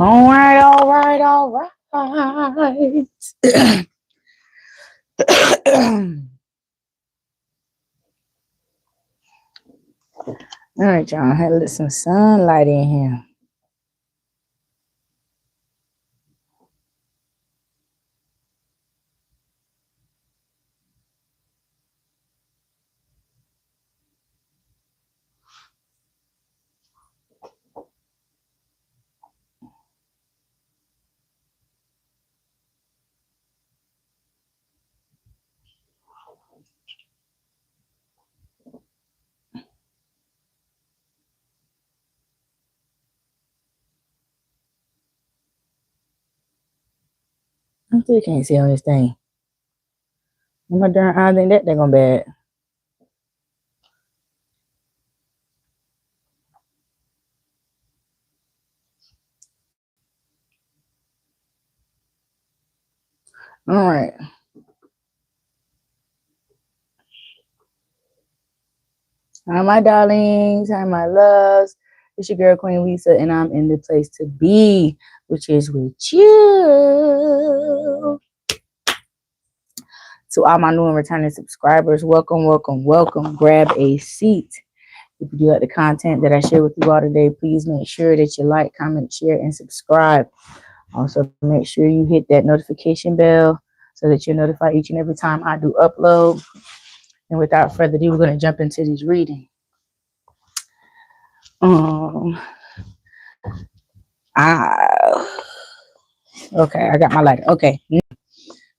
All right, all right, all right. All right, y'all. I had to let some sunlight in here. I still can't see on this thing. I'm not darn. I think they're gonna bad. All right. Hi, my darlings. Hi, my loves. It's your girl, Queen Lisa, and I'm in the place to be, which is with you. To all my new and returning subscribers, welcome, welcome, welcome. Grab a seat. If you like the content that I share with you all today, please make sure that you like, comment, share, and subscribe. Also, make sure you hit that notification bell so that you're notified each and every time I do upload. And without further ado, we're going to jump into this reading. Okay, I got my lighter. Okay,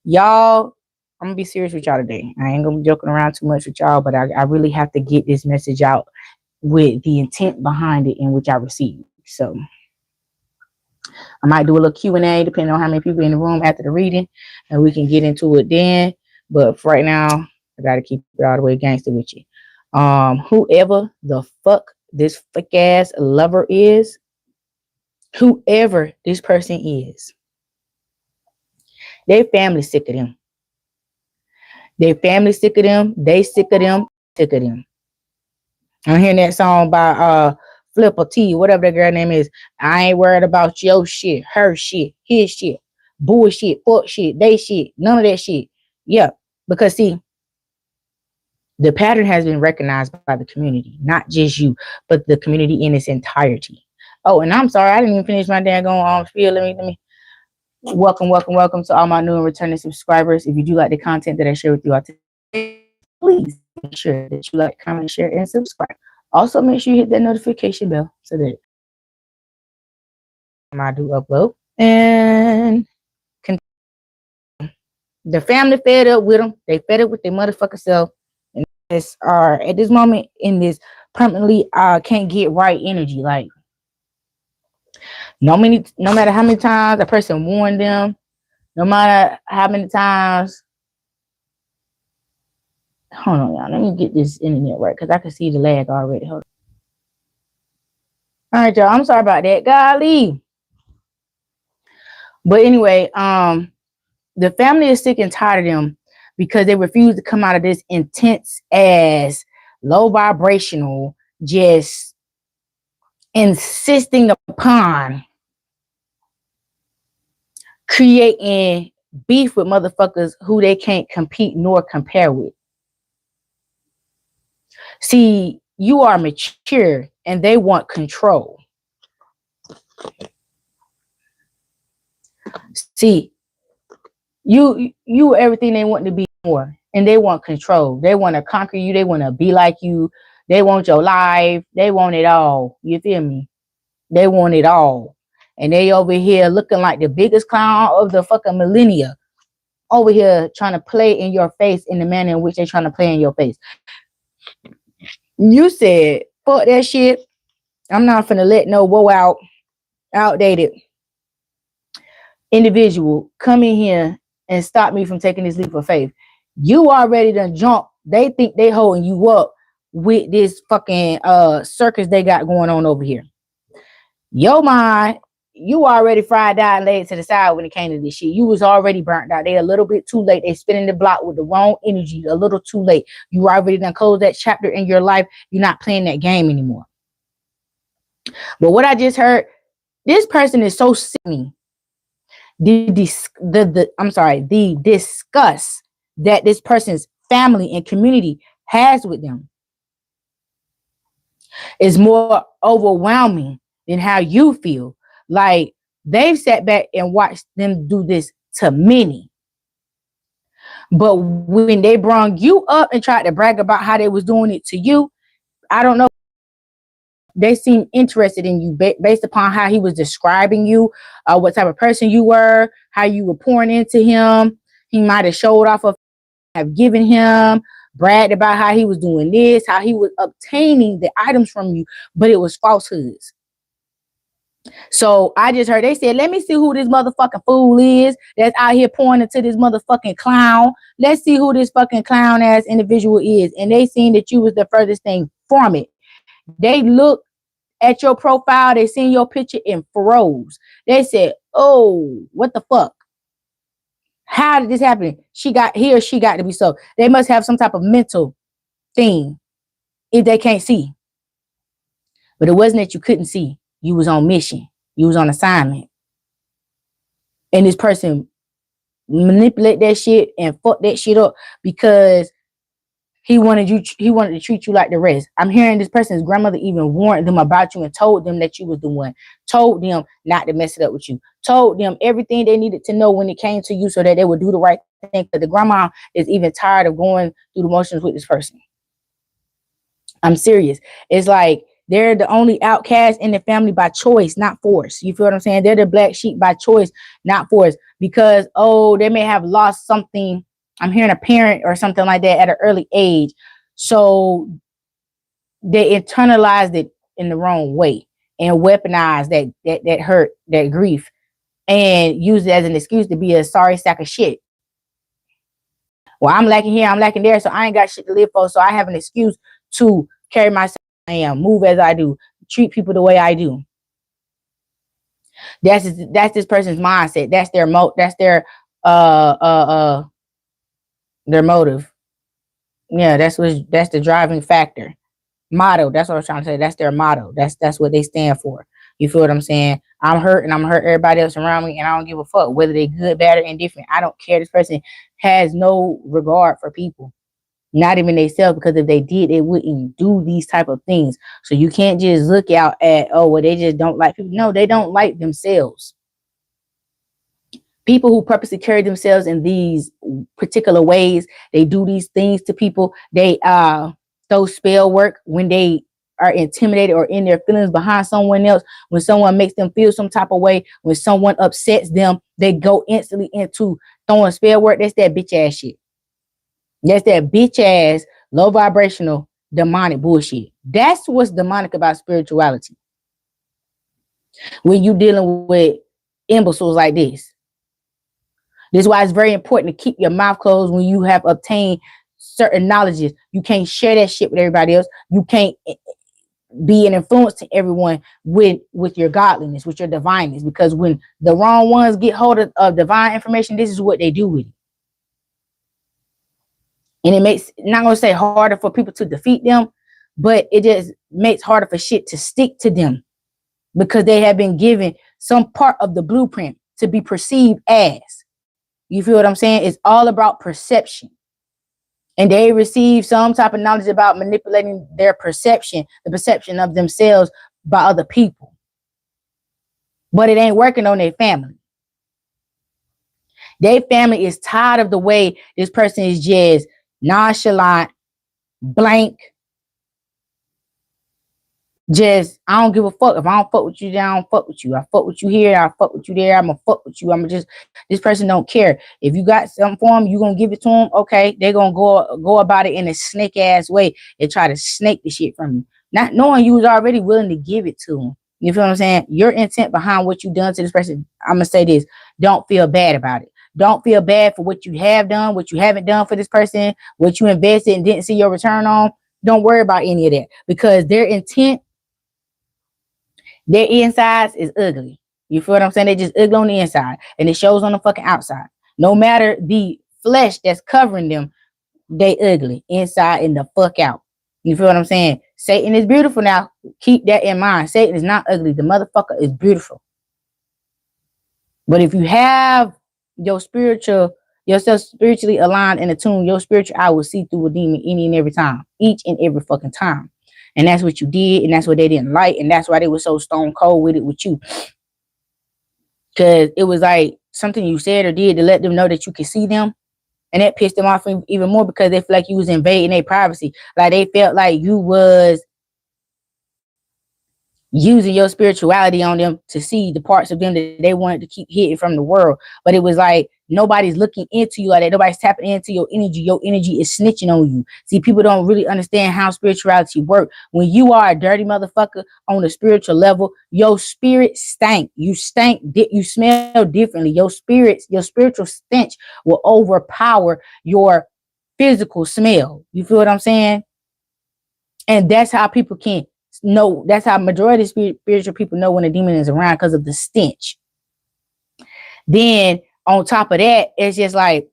y'all, I'm gonna be serious with y'all today. I ain't gonna be joking around too much with y'all, but I really have to get this message out with the intent behind it in which I received. So I might do a little Q&A depending on how many people in the room after the reading, and we can get into it then. But for right now, I gotta keep it all the way gangster with you. Whoever the fuck this fuck ass lover is, whoever this person is, their family sick of them. Their family sick of them. They sick of them. Sick of them. I'm hearing that song by Flipper T, whatever that girl name is. I ain't worried about your shit, her shit, his shit, bullshit, fuck shit, they shit, none of that shit. Yeah, because see, the pattern has been recognized by the community, not just you, but the community in its entirety. Oh, and I'm sorry, I didn't even finish my daggone spiel. Let me. Welcome, welcome, welcome to all my new and returning subscribers. If you do like the content that I share with you all today, please make sure that you like, comment, share, and subscribe. Also, make sure you hit that notification bell so that I do upload. And the family fed up with them. They fed up with their motherfucker self. And this are at this moment in this permanently can't get right energy. Like no matter how many times a person warned them, no matter how many times. Hold on, y'all. Let me get this internet right because I can see the lag already. Hold on. All right, y'all. I'm sorry about that. Golly. But anyway, the family is sick and tired of them because they refuse to come out of this intense ass, low vibrational, just insisting upon creating beef with motherfuckers who they can't compete nor compare with. See, you are mature and they want control. See, you everything they want to be more, and they want control. They want to conquer you. They want to be like you. They want your life. They want it all. You feel me? They want it all. And they over here looking like the biggest clown of the fucking millennia. Over here trying to play in your face in the manner in which they're trying to play in your face. You said, fuck that shit. I'm not finna let no outdated individual come in here and stop me from taking this leap of faith. You already done jump. They think they holding you up with this fucking circus they got going on over here. Your mind, you already fried out and laid to the side when it came to this shit. You was already burnt out. They a little bit too late. They spinning the block with the wrong energy. A little too late. You already done closed that chapter in your life. You're not playing that game anymore. But what I just heard, This person is so sick. The disgust that this person's family and community has with them is more overwhelming than how you feel. Like, they've sat back and watched them do this to many. But when they brung you up and tried to brag about how they was doing it to you, I don't know. They seemed interested in you based upon how he was describing you, what type of person you were, how you were pouring into him. He might have showed off of have given him, bragged about how he was doing this, how he was obtaining the items from you, but it was falsehoods. So I just heard they said, let me see who this motherfucking fool is that's out here pouring into this motherfucking clown. Let's see who this fucking clown ass individual is. And they seen that you was the furthest thing from it. They looked at your profile, they seen your picture and froze. They said, oh, what the fuck? How did this happen? She got to be so. They must have some type of mental thing if they can't see. But it wasn't that you couldn't see. You was on mission. You was on assignment. And this person manipulate that shit and fuck that shit up because he wanted to treat you like the rest. I'm hearing this person's grandmother even warned them about you and told them that you was the one. Told them not to mess it up with you. Told them everything they needed to know when it came to you so that they would do the right thing. Because the grandma is even tired of going through the motions with this person. I'm serious. It's like they're the only outcast in the family by choice, not force. You feel what I'm saying? They're the black sheep by choice, not force. Because, they may have lost something. I'm hearing a parent or something like that at an early age. So they internalized it in the wrong way and weaponized that hurt, that grief, and used it as an excuse to be a sorry sack of shit. Well, I'm lacking here, I'm lacking there, so I ain't got shit to live for. So I have an excuse to carry myself as I am, move as I do, treat people the way I do. That's this person's mindset. That's their their motive. Yeah, that's the driving factor. Motto. That's what I was trying to say. That's their motto. That's what they stand for. You feel what I'm saying? I'm hurt and I'm gonna hurt everybody else around me, and I don't give a fuck whether they good, bad, or indifferent. I don't care. This person has no regard for people, not even themselves, because if they did, they wouldn't do these type of things. So you can't just look out at, they just don't like people. No, they don't like themselves. People who purposely carry themselves in these particular ways, they do these things to people. They throw spell work when they are intimidated or in their feelings behind someone else. When someone makes them feel some type of way, when someone upsets them, they go instantly into throwing spell work. That's that bitch ass shit. That's that bitch ass, low vibrational, demonic bullshit. That's what's demonic about spirituality. When you dealing with imbeciles like this. This is why it's very important to keep your mouth closed when you have obtained certain knowledges. You can't share that shit with everybody else. You can't be an influence to everyone with your godliness, with your divineness. Because when the wrong ones get hold of divine information, this is what they do with it. And it makes, not going to say harder for people to defeat them, but it just makes harder for shit to stick to them. Because they have been given some part of the blueprint to be perceived as. You feel what I'm saying? It's all about perception. And they receive some type of knowledge about manipulating their perception, the perception of themselves by other people. But it ain't working on their family. Their family is tired of the way this person is just nonchalant, blank. Just, I don't give a fuck. If I don't fuck with you, then I don't fuck with you. I fuck with you here, I fuck with you there. I'm gonna fuck with you. This person don't care. If you got something for them, you gonna give it to them. Okay, they're gonna go about it in a snake ass way and try to snake the shit from you, not knowing you was already willing to give it to them. You feel what I'm saying? Your intent behind what you done to this person. I'm gonna say this: don't feel bad about it. Don't feel bad for what you have done, what you haven't done for this person, what you invested and didn't see your return on. Don't worry about any of that, because their intent, their insides is ugly. You feel what I'm saying? They just ugly on the inside, and it shows on the fucking outside. No matter the flesh that's covering them, they ugly inside and the fuck out. You feel what I'm saying? Satan is beautiful now. Keep that in mind. Satan is not ugly. The motherfucker is beautiful. But if you have yourself spiritually aligned and attuned, your spiritual eye will see through a demon any and every time, each and every fucking time. And that's what you did, and that's what they didn't like, and that's why they were so stone cold with it with you. Because it was like something you said or did to let them know that you could see them. And that pissed them off even more because they feel like you was invading their privacy. Like they felt like you was using your spirituality on them to see the parts of them that they wanted to keep hidden from the world. But it was like nobody's looking into you like that. Nobody's tapping into your energy. Your energy is snitching on you. See, people don't really understand how spirituality works. When you are a dirty motherfucker on a spiritual level, your spirit stank. You stank. You smell differently. Your spiritual stench will overpower your physical smell. You feel what I'm saying? And that's how people can know. That's how majority of spiritual people know when a demon is around, because of the stench. Then on top of that, it's just like,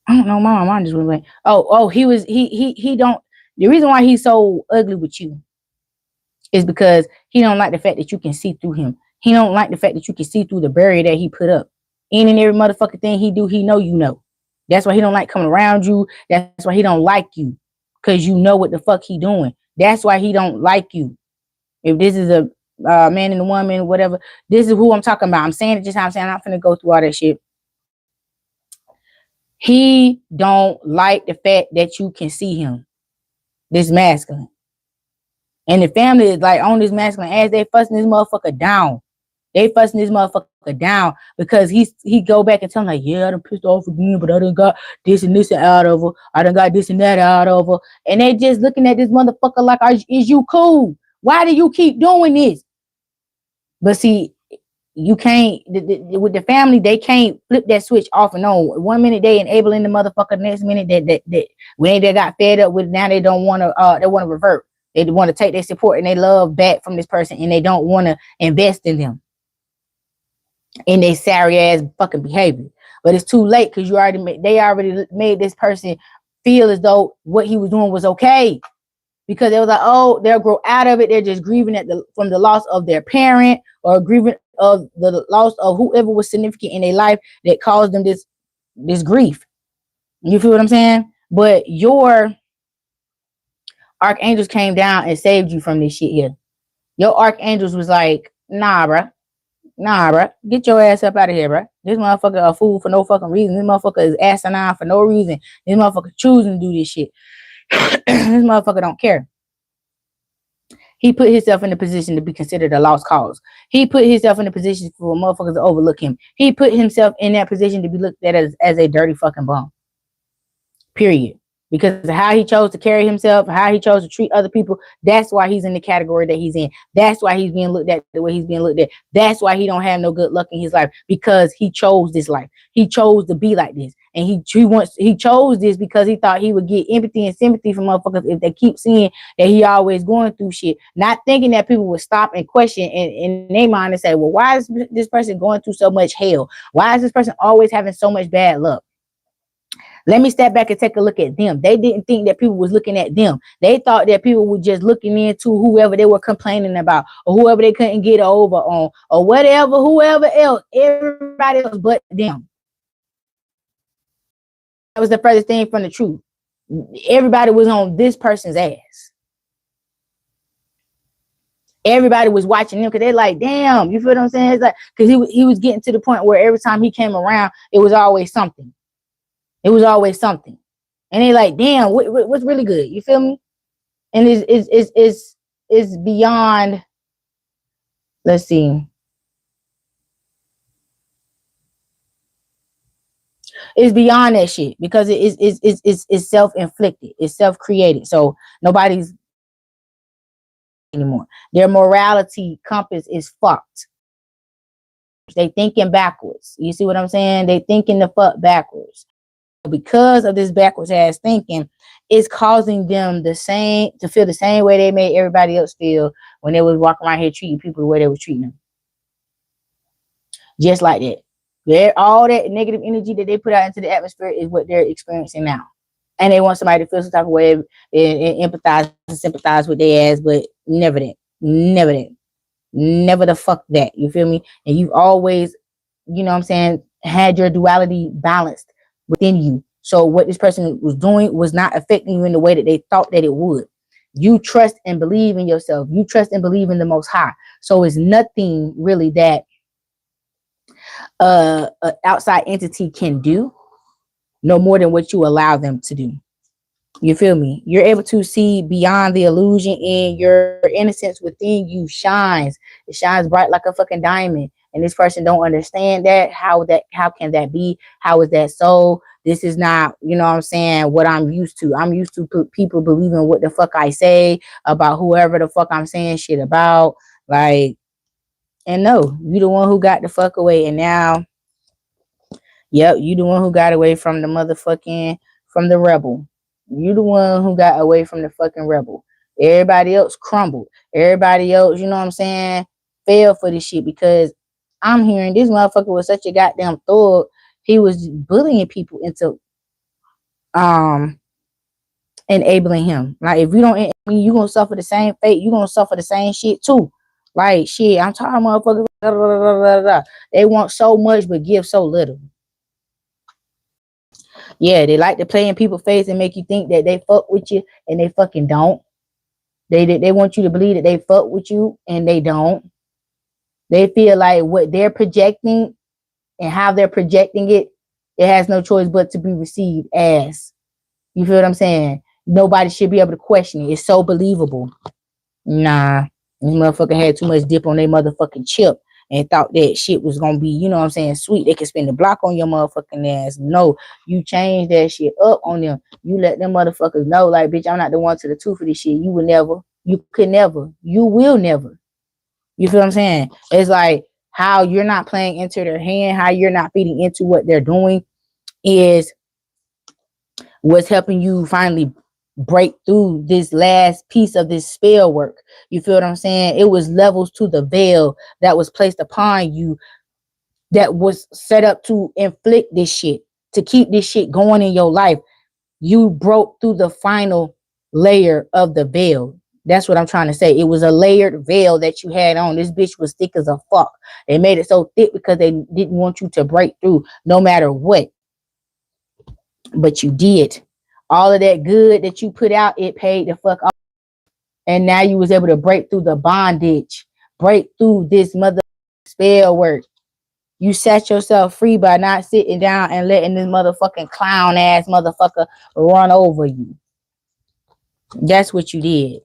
I don't know, my mind just went like, he don't, the reason why he's so ugly with you is because he don't like the fact that you can see through him. He don't like the fact that you can see through the barrier that he put up. Any and every motherfucking thing he do, he know you know. That's why he don't like coming around you. That's why he don't like you, because you know what the fuck he doing. That's why he don't like you. If this is a man and a woman, whatever, this is who I'm talking about. I'm saying it just how I'm saying. I'm not finna go through all that shit. He don't like the fact that you can see him. This masculine. And the family is like on this masculine ass. They fussing this motherfucker down. They fussing this motherfucker down because he go back and tell them like, yeah, I done pissed off again, but I done got this and this out of her. I done got this and that out of her. And they just looking at this motherfucker like, is you cool? Why do you keep doing this? But see, you can't, with the family, they can't flip that switch off and on. 1 minute they enabling the motherfucker, next minute that when they got fed up with, now they don't want to, they want to revert. They want to take their support and they love back from this person, and they don't want to invest in them in their sorry ass fucking behavior. But it's too late, because they already made this person feel as though what he was doing was okay, because they was like, oh, they'll grow out of it. They're just grieving from the loss of their parent, or grieving of the loss of whoever was significant in their life that caused them this grief. You feel what I'm saying? But your archangels came down and saved you from this shit here. Your archangels was like, nah, bruh, get your ass up out of here, bruh. This motherfucker a fool for no fucking reason. This motherfucker is asinine for no reason. This motherfucker choosing to do this shit. This motherfucker don't care. He put himself in a position to be considered a lost cause. He put himself in a position for motherfuckers to overlook him. He put himself in that position to be looked at as a dirty fucking bum. Period. Because of how he chose to carry himself, how he chose to treat other people, that's why he's in the category that he's in. That's why he's being looked at the way he's being looked at. That's why he don't have no good luck in his life, because he chose this life. He chose to be like this. And he chose this because he thought he would get empathy and sympathy from motherfuckers if they keep seeing that he always going through shit. Not thinking that people would stop and question in their mind and say, well, why is this person going through so much hell? Why is this person always having so much bad luck? Let me step back and take a look at them. They didn't think that people was looking at them. They thought that people were just looking into whoever they were complaining about, or whoever they couldn't get over on, or whatever, whoever else, everybody else but them. That was the furthest thing from the truth. Everybody was on this person's ass. Everybody was watching him because they're like, damn, you feel what I'm saying? It's like, because he was getting to the point where every time he came around, it was always something. It was always something. And they like, damn, what's really good? You feel me? And it's beyond, let's see. It's beyond that shit, because it's self-inflicted. It's self-created. So nobody's anymore. Their morality compass is fucked. They thinking backwards. You see what I'm saying? They thinking the fuck backwards. Because of this backwards ass thinking, it's causing them to feel the same way they made everybody else feel when they was walking around here treating people the way they were treating them. Just like that. All that negative energy that they put out into the atmosphere is what they're experiencing now. And they want somebody to feel some type of way and empathize and sympathize with their ass, but never that. Never that. Never the fuck that. You feel me? And you've always, you know what I'm saying, had your duality balanced within you. So what this person was doing was not affecting you in the way that they thought that it would. You trust and believe in yourself. You trust and believe in the Most High. So it's nothing really that an outside entity can do, no more than what you allow them to do. You feel me? You're able to see beyond the illusion, and your innocence within you shines. It shines bright like a fucking diamond. And this person don't understand that. How can that be? How is that so? This is not, you know what I'm saying, what I'm used to. I'm used to people believing what the fuck I say about whoever the fuck I'm saying shit about. Like, and no, you the one who got the fuck away. And now, yep, you the one who got away from the motherfucking, from the rebel. You the one who got away from the fucking rebel. Everybody else crumbled. Everybody else, you know what I'm saying, fell for this shit, because I'm hearing this motherfucker was such a goddamn thug. He was bullying people into um enabling him. Like, if you don't, I mean, you gonna suffer the same fate. You gonna suffer the same shit too. Like, shit, I'm tired of motherfuckers. Blah, blah, blah, blah, blah. They want so much but give so little. Yeah, they like to play in people's face and make you think that they fuck with you, and they fucking don't. They want you to believe that they fuck with you, and they don't. They feel like what they're projecting and how they're projecting it, it has no choice but to be received as. You feel what I'm saying? Nobody should be able to question it. It's so believable. Nah, this motherfucker had too much dip on their motherfucking chip and thought that shit was gonna be, you know what I'm saying, sweet. They could spend the block on your motherfucking ass. No, you change that shit up on them. You let them motherfuckers know, like, bitch, I'm not the one to the two for this shit. You will never, you could never, you will never. You feel what I'm saying? It's like how you're not playing into their hand, how you're not feeding into what they're doing is what's helping you finally break through this last piece of this spell work. You feel what I'm saying? It was levels to the veil that was placed upon you, that was set up to inflict this shit, to keep this shit going in your life. You broke through the final layer of the veil. That's what I'm trying to say. It was a layered veil that you had on. This bitch was thick as a fuck. They made it so thick because they didn't want you to break through no matter what. But you did. All of that good that you put out, it paid the fuck off. And now you was able to break through the bondage, break through this mother spell work. You set yourself free by not sitting down and letting this motherfucking clown ass motherfucker run over you. That's what you did.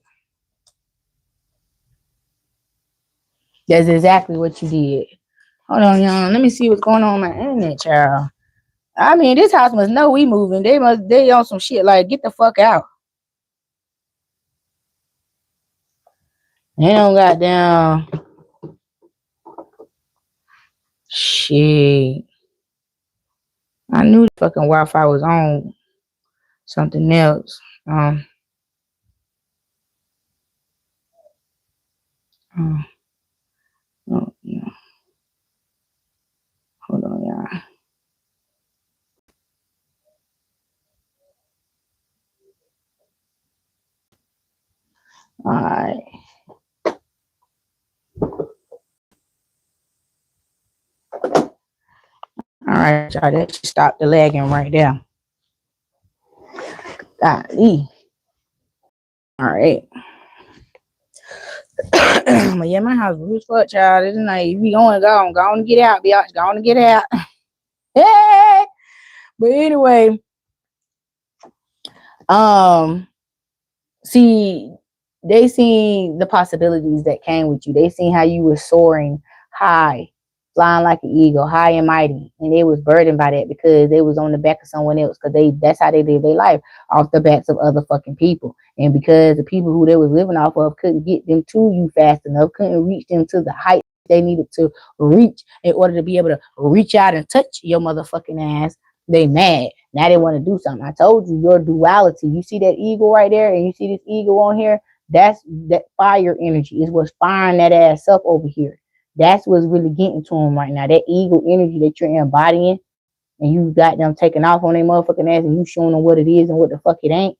That's exactly what you did. Hold on, y'all. Let me see what's going on my internet, child. I mean, this house must know we moving. They on some shit like, get the fuck out. They don't got down. Shit. I knew the fucking Wi-Fi was on something else. Oh, yeah. Hold on, y'all. All right. All right, y'all. That should stop the lagging right there. Golly. All right. But yeah, my house was fuck, child. It's like, if you going, go on, get out, bitch. Go on and get out. Hey. But anyway, see, they seen the possibilities that came with you. They seen how you were soaring high, flying like an eagle, high and mighty, and they was burdened by that because they was on the back of someone else, because that's how they live their life, off the backs of other fucking people. And because the people who they was living off of couldn't get them to you fast enough, couldn't reach them to the height they needed to reach in order to be able to reach out and touch your motherfucking ass, they mad. Now they want to do something. I told you, your duality. You see that eagle right there, and you see this eagle on here? That's that fire energy is what's firing that ass up over here. That's what's really getting to them right now. That eagle energy that you're embodying, and you got them taking off on their motherfucking ass, and you showing them what it is and what the fuck it ain't.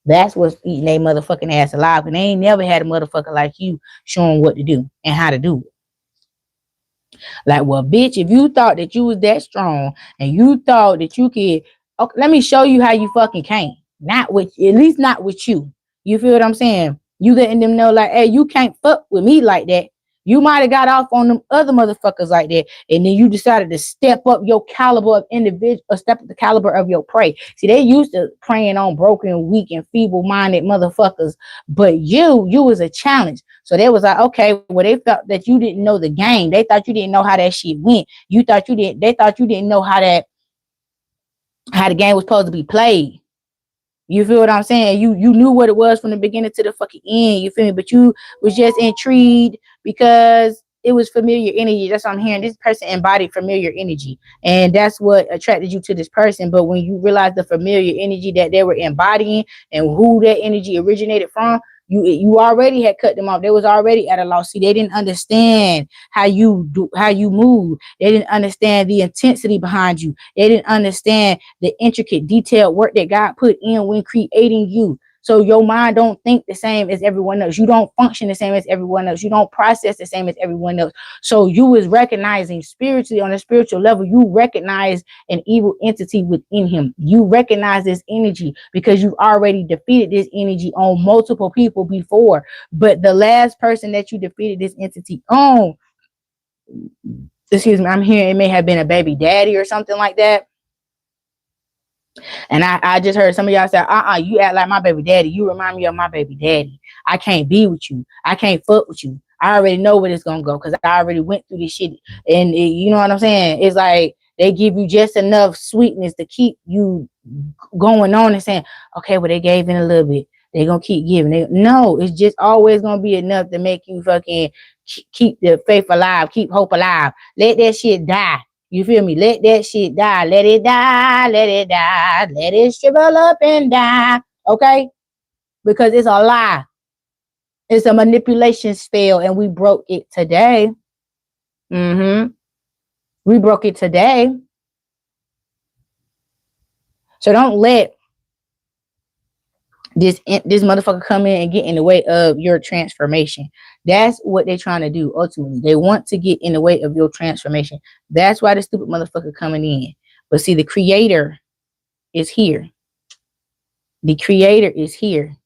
That's what's eating they motherfucking ass alive. And they ain't never had a motherfucker like you showing what to do and how to do it. Like, well, bitch, if you thought that you was that strong and you thought that you could, okay, let me show you how you fucking can't. Not with, at least not with you. You feel what I'm saying? You letting them know, like, hey, you can't fuck with me like that. You might have got off on them other motherfuckers like that, and then you decided to step up your caliber of individual, or step up the caliber of your prey. See, they used to preying on broken, weak, and feeble-minded motherfuckers, but you was a challenge. So they was like, okay, well, they felt that you didn't know the game. They thought you didn't know how that shit went. You thought you didn't. They thought you didn't know how the game was supposed to be played. You feel what I'm saying? You knew what it was from the beginning to the fucking end. You feel me? But you was just intrigued because it was familiar energy. That's what I'm hearing. This person embodied familiar energy, and that's what attracted you to this person. But when you realize the familiar energy that they were embodying and who that energy originated from, you already had cut them off. They was already at a loss. See, they didn't understand how you move. They didn't understand the intensity behind you. They didn't understand the intricate, detailed work that God put in when creating you. So your mind don't think the same as everyone else. You don't function the same as everyone else. You don't process the same as everyone else. So you was recognizing spiritually, on a spiritual level, you recognize an evil entity within him. You recognize this energy because you've already defeated this energy on multiple people before. But the last person that you defeated this entity on, excuse me, I'm hearing it may have been a baby daddy or something like that. And I just heard some of y'all say, you act like my baby daddy. You remind me of my baby daddy. I can't be with you. I can't fuck with you. I already know where it's going to go because I already went through this shit. And you know what I'm saying? It's like they give you just enough sweetness to keep you going on and saying, okay, well, they gave in a little bit. They're going to keep giving. No, it's just always going to be enough to make you fucking keep the faith alive, keep hope alive. Let that shit die. You feel me? Let that shit die. Let it die. Let it die. Let it shrivel up and die. Okay? Because it's a lie. It's a manipulation spell, and we broke it today. We broke it today. So don't let this motherfucker come in and get in the way of your transformation. That's what they're trying to do. Ultimately, they want to get in the way of your transformation. That's why the stupid motherfucker coming in. But see, the creator is here. The creator is here.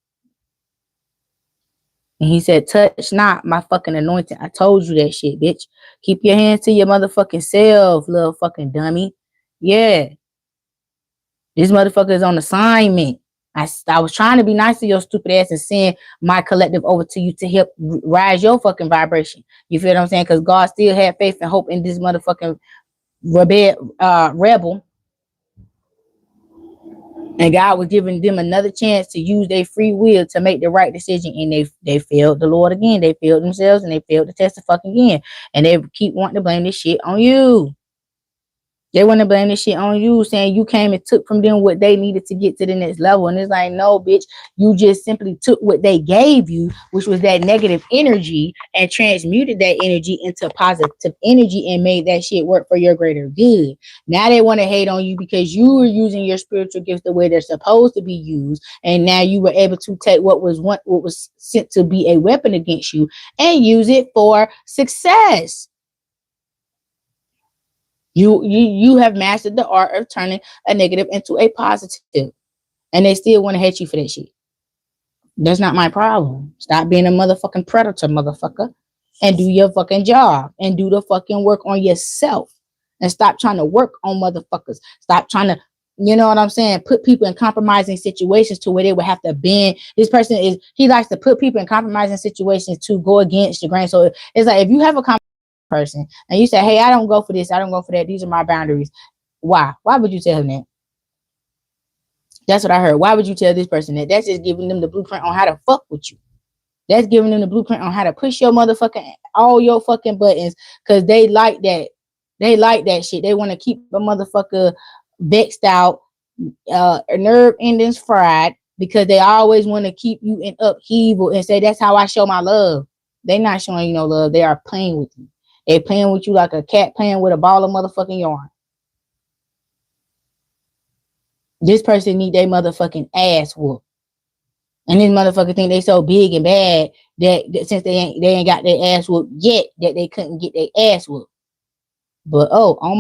And he said, touch not my fucking anointing. I told you that shit, bitch. Keep your hands to your motherfucking self, little fucking dummy. Yeah. This motherfucker is on assignment. I was trying to be nice to your stupid ass and send my collective over to you to help rise your fucking vibration. You feel what I'm saying? Because God still had faith and hope in this motherfucking rebel. And God was giving them another chance to use their free will to make the right decision. And they failed the Lord again. They failed themselves and they failed to test the fucking again. And they keep wanting to blame this shit on you. They want to blame this shit on you, saying you came and took from them what they needed to get to the next level. And it's like, no, bitch, you just simply took what they gave you, which was that negative energy, and transmuted that energy into positive energy and made that shit work for your greater good. Now they want to hate on you because you were using your spiritual gifts the way they're supposed to be used. And now you were able to take what was sent to be a weapon against you and use it for success. You have mastered the art of turning a negative into a positive. And they still want to hate you for that shit. That's not my problem. Stop being a motherfucking predator, motherfucker. And do your fucking job. And do the fucking work on yourself. And stop trying to work on motherfuckers. Stop trying to, you know what I'm saying, put people in compromising situations to where they would have to bend. This person he likes to put people in compromising situations to go against the grain. So it's like, if you have a person and you say, hey, I don't go for this, I don't go for that, these are my boundaries. Why would you tell him that? That's what I heard. Why would you tell this person that? That's just giving them the blueprint on how to fuck with you. That's giving them the blueprint on how to push your motherfucking all your fucking buttons, because they like that shit. They want to keep a motherfucker vexed out, nerve endings fried, because they always want to keep you in upheaval and say, that's how I show my love. They're not showing you no love. They are playing with you. They playing with you like a cat playing with a ball of motherfucking yarn. This person need their motherfucking ass whooped. And this motherfucker think they so big and bad that since they ain't got their ass whooped yet, that they couldn't get their ass whooped. But oh, on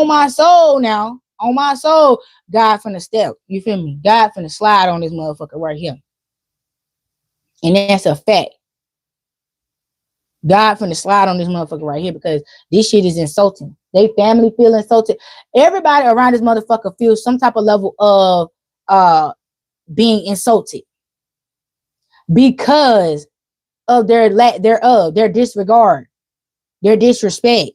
my soul now, on my soul, God finna step. You feel me? God finna slide on this motherfucker right here. And that's a fact. God finna slide on this motherfucker right here because this shit is insulting. They family feel insulted. Everybody around this motherfucker feels some type of level of being insulted because of their lack thereof, their disregard, their disrespect.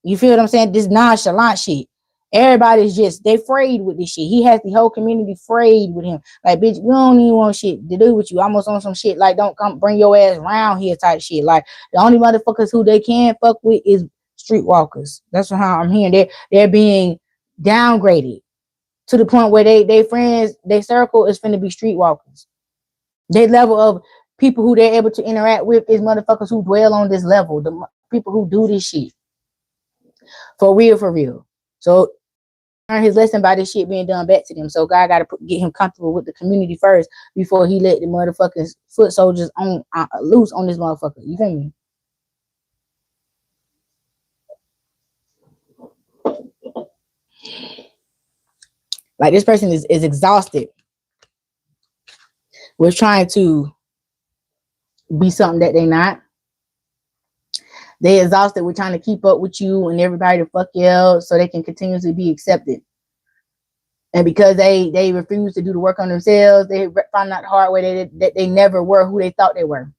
You feel what I'm saying? This nonchalant shit. Everybody's just, they frayed with this shit. He has the whole community frayed with him. Like, bitch, we don't even want shit to do with you. Almost on some shit like, don't come bring your ass around here type shit. Like, the only motherfuckers who they can fuck with is streetwalkers. That's how I'm hearing. They're being downgraded to the point where they friends, their circle is finna be streetwalkers. Their level of people who they're able to interact with is motherfuckers who dwell on this level. The people who do this shit. For real, for real. So learn his lesson by this shit being done back to them. So God got to get him comfortable with the community first before he let the motherfucking foot soldiers on loose on this motherfucker. You feel me? Like, this person is exhausted with trying to be something that they not. They exhausted with trying to keep up with you and everybody to fuck you out so they can continuously be accepted. And because they refuse to do the work on themselves, they find out the hard way that they never were who they thought they were.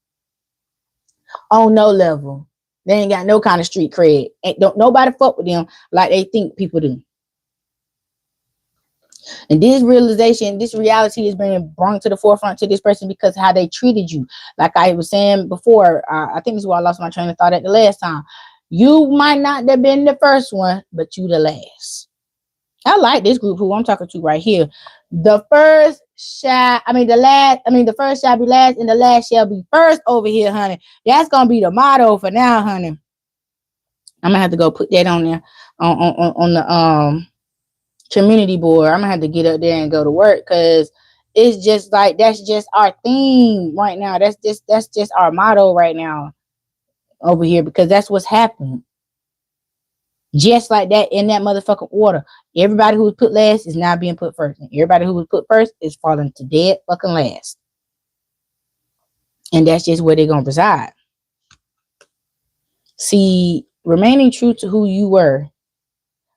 On no level. They ain't got no kind of street cred. Don't nobody fuck with them like they think people do. And this realization, this reality is being brought to the forefront to this person because of how they treated you. Like I was saying before, I think this is why I lost my train of thought at the last time. You might not have been the first one, but you the last. I like this group who I'm talking to right here. The first the first shall be last and the last shall be first over here, honey. That's gonna be the motto for now, honey. I'm gonna have to go put that on there on the community board. I'm gonna have to get up there and go to work because it's just like that's just our theme right now. That's just our motto right now over here because that's what's happening. Just like that in that motherfucking order. Everybody who was put last is now being put first. And everybody who was put first is falling to dead fucking last. And that's just where they're gonna reside. See, remaining true to who you were.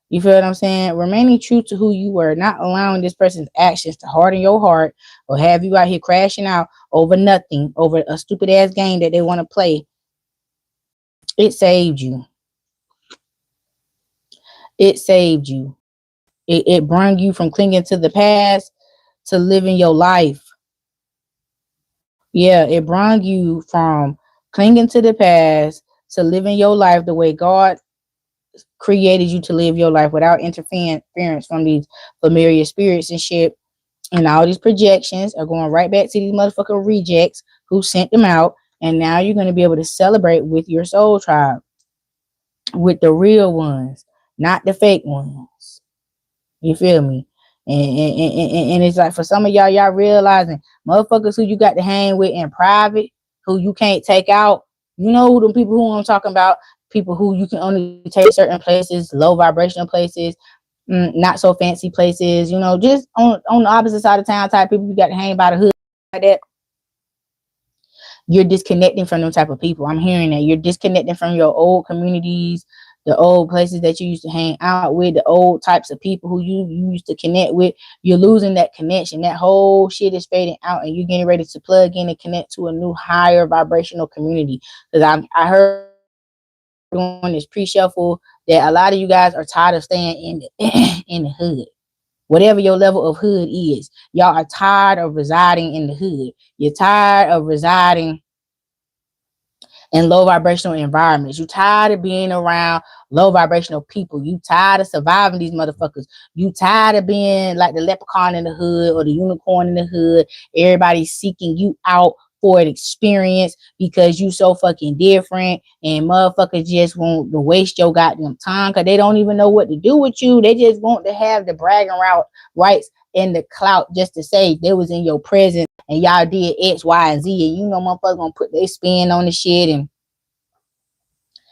You feel what I'm saying? Remaining true to who you were, not allowing this person's actions to harden your heart or have you out here crashing out over nothing, over a stupid ass game that they want to play. It saved you. It saved you. It brought you from clinging to the past to living your life. Yeah, it brought you from clinging to the past to living your life the way God created you to live your life without interference from these familiar spirits and shit. And all these projections are going right back to these motherfucking rejects who sent them out. And now you're going to be able to celebrate with your soul tribe, with the real ones, not the fake ones. You feel me? And it's like for some of y'all realizing motherfuckers who you got to hang with in private, who you can't take out. You know the people who I'm talking about. People who you can only take certain places, low vibrational places, not so fancy places. You know, just on the opposite side of town type people you got to hang by the hood like that. You're disconnecting from them type of people. I'm hearing that you're disconnecting from your old communities, the old places that you used to hang out with, the old types of people who you used to connect with. You're losing that connection. That whole shit is fading out, and you're getting ready to plug in and connect to a new higher vibrational community. Because I heard doing this pre-shuffle that a lot of you guys are tired of staying in the hood. Whatever your level of hood is, y'all are tired of residing in the hood. You're tired of residing in low vibrational environments. You tired of being around low vibrational people. You tired of surviving these motherfuckers. You tired of being like the leprechaun in the hood or the unicorn in the hood. Everybody's seeking you out for an experience because you so fucking different, and motherfuckers just want to waste your goddamn time because they don't even know what to do with you. They just want to have the bragging rights and the clout just to say they was in your presence and y'all did X, Y, and Z, and you know motherfuckers gonna put their spin on the shit and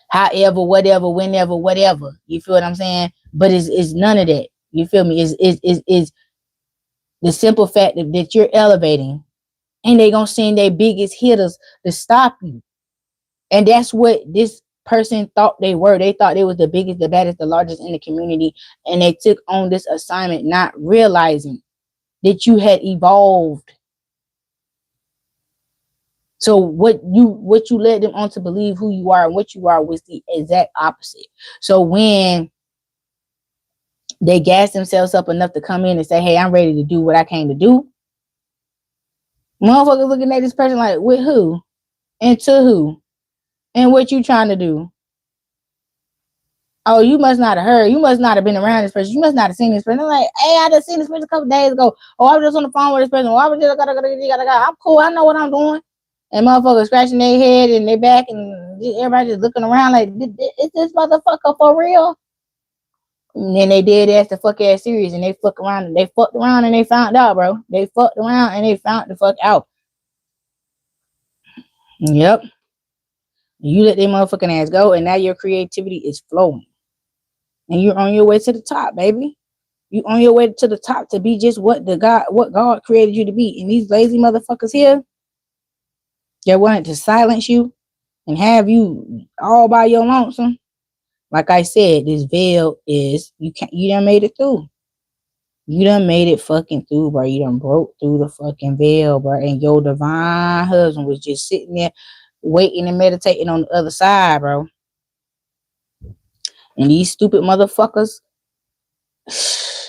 however, whatever, whenever, whatever. You feel what I'm saying? But it's none of that. You feel me? Is the simple fact that you're elevating, and they gonna send their biggest hitters to stop you. And that's what this person thought they were. They thought they was the biggest, the baddest, the largest in the community, and they took on this assignment, not realizing that you had evolved. So what you led them on to believe who you are and what you are was the exact opposite. So when they gas themselves up enough to come in and say, hey, I'm ready to do what I came to do, motherfuckers looking at this person like, with who? And to who? And what you trying to do? Oh, you must not have heard. You must not have been around this person. You must not have seen this person. I'm like, hey, I just seen this person a couple days ago. Oh, I was just on the phone with this person. Oh, I was just I'm cool. I know what I'm doing. And motherfuckers scratching their head and their back, and everybody just looking around like, is this motherfucker for real? And then they did ass the fuck ass serious, and they fucked around and they found out, bro. They fucked around and they found the fuck out. Yep. You let their motherfucking ass go, and now your creativity is flowing. And you're on your way to the top, baby. You on your way to the top to be just what God created you to be. And these lazy motherfuckers here, they wanted to silence you and have you all by your lonesome. Like I said, this veil is you done made it through. You done made it fucking through, bro. You done broke through the fucking veil, bro. And your divine husband was just sitting there waiting and meditating on the other side, bro. And these stupid motherfuckers,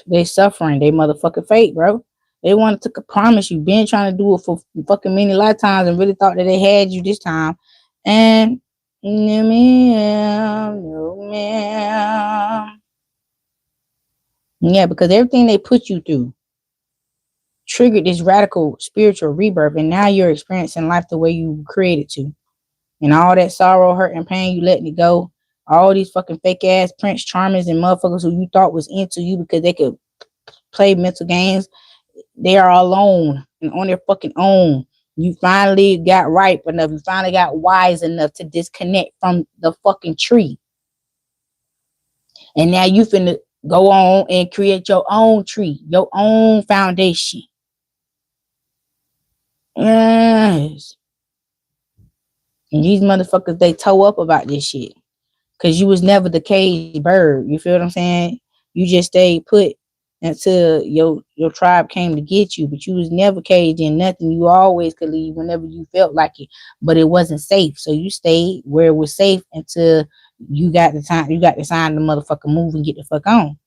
they suffering. They motherfucking fake, bro. They wanted to promise you, been trying to do it for fucking many lifetimes and really thought that they had you this time. And no ma'am, no ma'am. Yeah, because everything they put you through triggered this radical spiritual rebirth, and now you're experiencing life the way you created to. And all that sorrow, hurt, and pain, you letting it go. All these fucking fake ass Prince Charmers and motherfuckers who you thought was into you because they could play mental games, they are alone and on their fucking own. You finally got ripe enough. You finally got wise enough to disconnect from the fucking tree. And now you finna go on and create your own tree, your own foundation. Yes. And these motherfuckers, they toe up about this shit. Cause you was never the caged bird. You feel what I'm saying? You just stayed put until your tribe came to get you. But you was never caged in nothing. You always could leave whenever you felt like it. But it wasn't safe. So you stayed where it was safe until you got the time. You got the sign to motherfucker move and get the fuck on.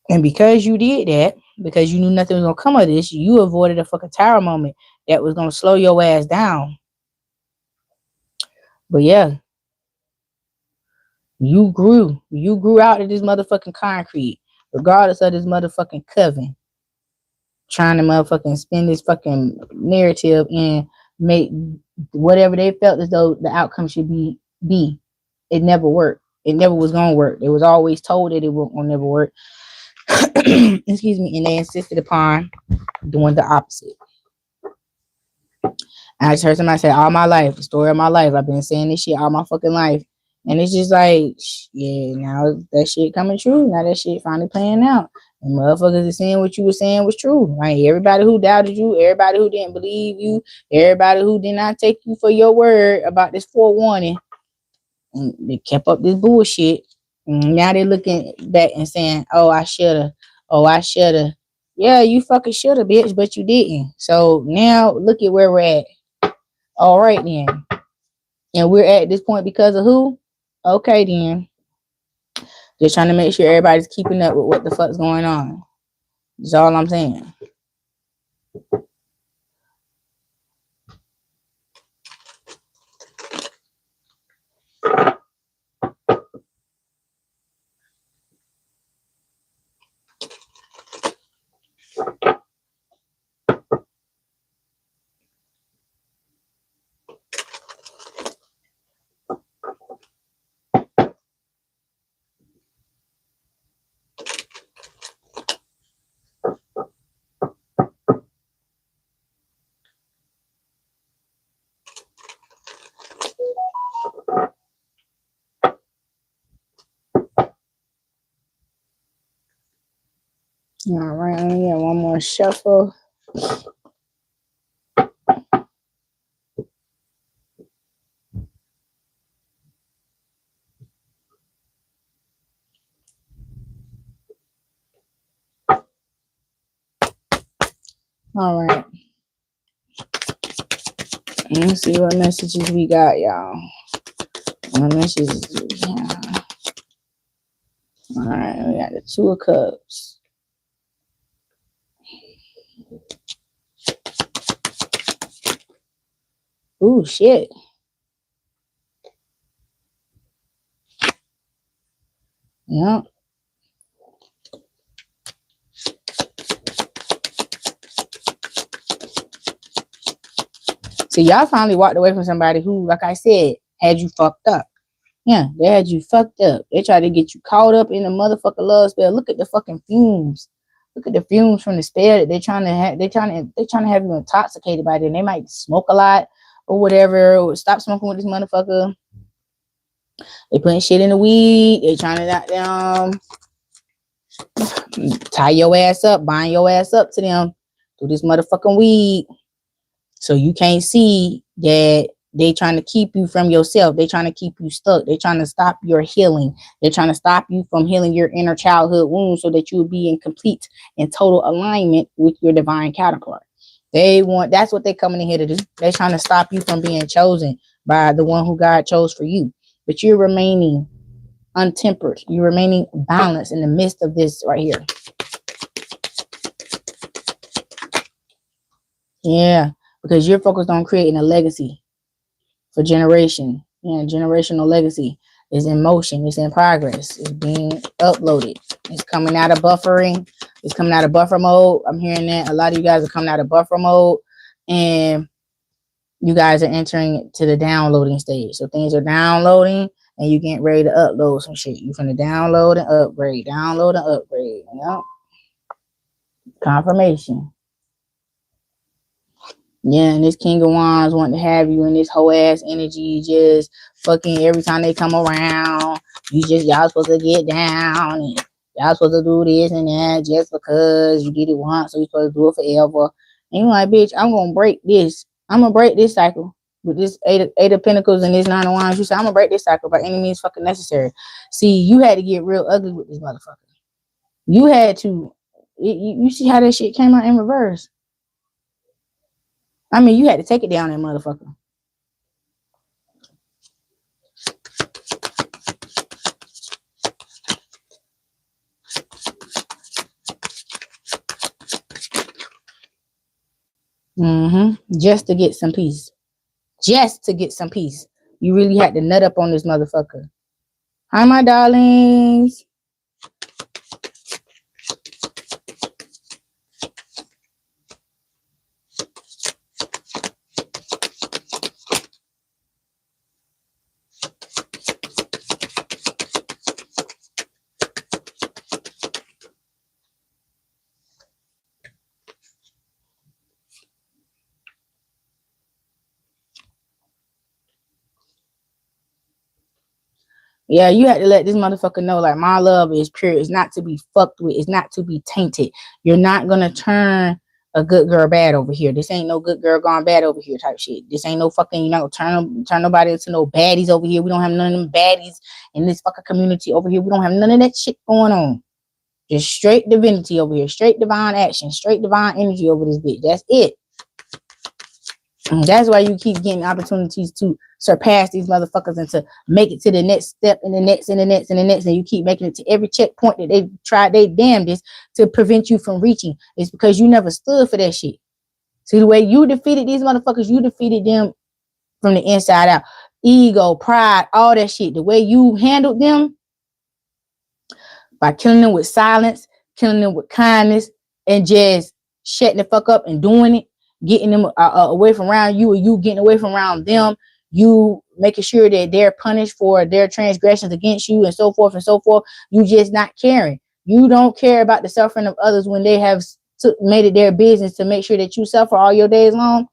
And because you did that, because you knew nothing was gonna come of this, you avoided a fucking tower moment that was gonna slow your ass down. But yeah, you grew out of this motherfucking concrete, regardless of this motherfucking coven, trying to motherfucking spin this fucking narrative and make whatever they felt as though the outcome should be. It never worked. It never was gonna work. It was always told that it will never work. Excuse me, and they insisted upon doing the opposite. I just heard somebody say all my life, the story of my life. I've been saying this shit all my fucking life. And it's just like, yeah, now that shit coming true. Now that shit finally playing out. And motherfuckers is saying what you were saying was true. Like everybody who doubted you, everybody who didn't believe you, everybody who did not take you for your word about this forewarning, and they kept up this bullshit. And now they're looking back and saying, oh, I shoulda. Oh, I shoulda. Yeah, you fucking shoulda, bitch, but you didn't. So now look at where we're at. All right, then. And we're at this point because of who? Okay, then. Just trying to make sure everybody's keeping up with what the fuck's going on. That's all I'm saying. All right, let me get one more shuffle. All right. Let's see what messages we got, y'all. What messages do we have? All right, we got the Two of Cups. Ooh, shit. Yeah. So y'all finally walked away from somebody who, like I said, had you fucked up. Yeah, they had you fucked up. They tried to get you caught up in the motherfucking love spell. Look at the fucking fumes. Look at the fumes from the spell that they're trying to have. They're trying to have you intoxicated by it. And they might smoke a lot or whatever. Or stop smoking with this motherfucker. They putting shit in the weed. They trying to knock down, tie your ass up, bind your ass up to them through this motherfucking weed. So you can't see that they trying to keep you from yourself. They trying to keep you stuck. They trying to stop your healing. They're trying to stop you from healing your inner childhood wounds so that you will be in complete and total alignment with your divine counterpart. That's what they're coming in here to do. They're trying to stop you from being chosen by the one who God chose for you. But you're remaining untempered. You're remaining balanced in the midst of this right here. Yeah, because you're focused on creating a legacy for generation. Yeah, generational legacy is in motion. It's in progress. It's being uploaded. It's coming out of buffering. It's coming out of buffer mode. I'm hearing that a lot of you guys are coming out of buffer mode, and you guys are entering to the downloading stage. So things are downloading, and you getting ready to upload some shit. You finna download and upgrade, download and upgrade. You know, confirmation. Yeah, and this King of Wands want to have you in this whole ass energy, just fucking every time they come around. Y'all supposed to get down, and y'all supposed to do this and that just because you did it once, so you supposed to do it forever. And you're like, bitch, I'm gonna break this. I'm gonna break this cycle with this eight of Pentacles and this Nine of Wands. You say I'm gonna break this cycle by any means fucking necessary. See, you had to get real ugly with this motherfucker. You had to. You see how that shit came out in reverse. I mean, you had to take it down, that motherfucker. Just to get some peace. Just to get some peace. You really had to nut up on this motherfucker. Hi, my darlings. Yeah, you had to let this motherfucker know, like, my love is pure. It's not to be fucked with. It's not to be tainted. You're not gonna turn a good girl bad over here. This ain't no good girl gone bad over here type shit. This ain't no fucking, you're not gonna turn nobody into no baddies over here. We don't have none of them baddies in this fucking community over here. We don't have none of that shit going on. Just straight divinity over here. Straight divine action. Straight divine energy over this bitch. That's it. And that's why you keep getting opportunities to surpass these motherfuckers and to make it to the next step and the next and the next and the next. And you keep making it to every checkpoint that they tried they damnedest to prevent you from reaching. It's because you never stood for that shit. See, the way you defeated these motherfuckers, you defeated them from the inside out. Ego, pride, all that shit. The way you handled them, by killing them with silence, killing them with kindness, and just shutting the fuck up and doing it, getting them away from around you, or you getting away from around them, you making sure that they're punished for their transgressions against you, and so forth and so forth. You just not caring. You don't care about the suffering of others when they have made it their business to make sure that you suffer all your days long.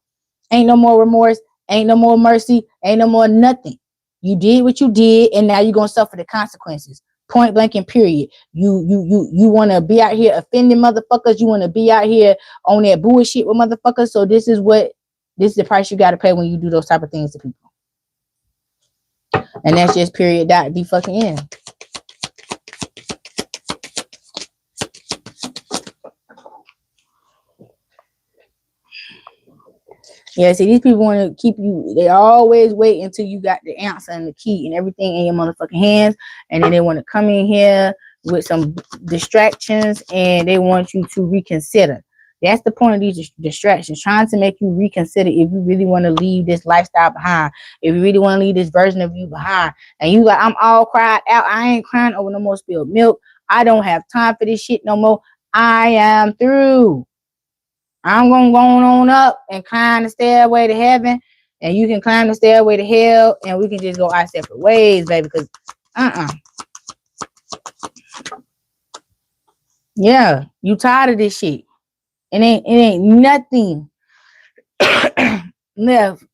Ain't no more remorse, ain't no more mercy, ain't no more nothing. You did what you did, and now you're gonna suffer the consequences. Point blank and period. You want to be out here offending motherfuckers. You want to be out here on that bullshit with motherfuckers. So this is the price you got to pay when you do those type of things to people. And that's just period. Dot the fucking end. Yeah, see, these people want to keep you, they always wait until you got the answer and the key and everything in your motherfucking hands. And then they want to come in here with some distractions and they want you to reconsider. That's the point of these distractions, trying to make you reconsider if you really want to leave this lifestyle behind, if you really want to leave this version of you behind. And you like, I'm all cried out. I ain't crying over no more spilled milk. I don't have time for this shit no more. I am through. I'm going to go on up and climb the stairway to heaven. And you can climb the stairway to hell. And we can just go our separate ways, baby. Because, yeah, you tired of this shit. It ain't nothing left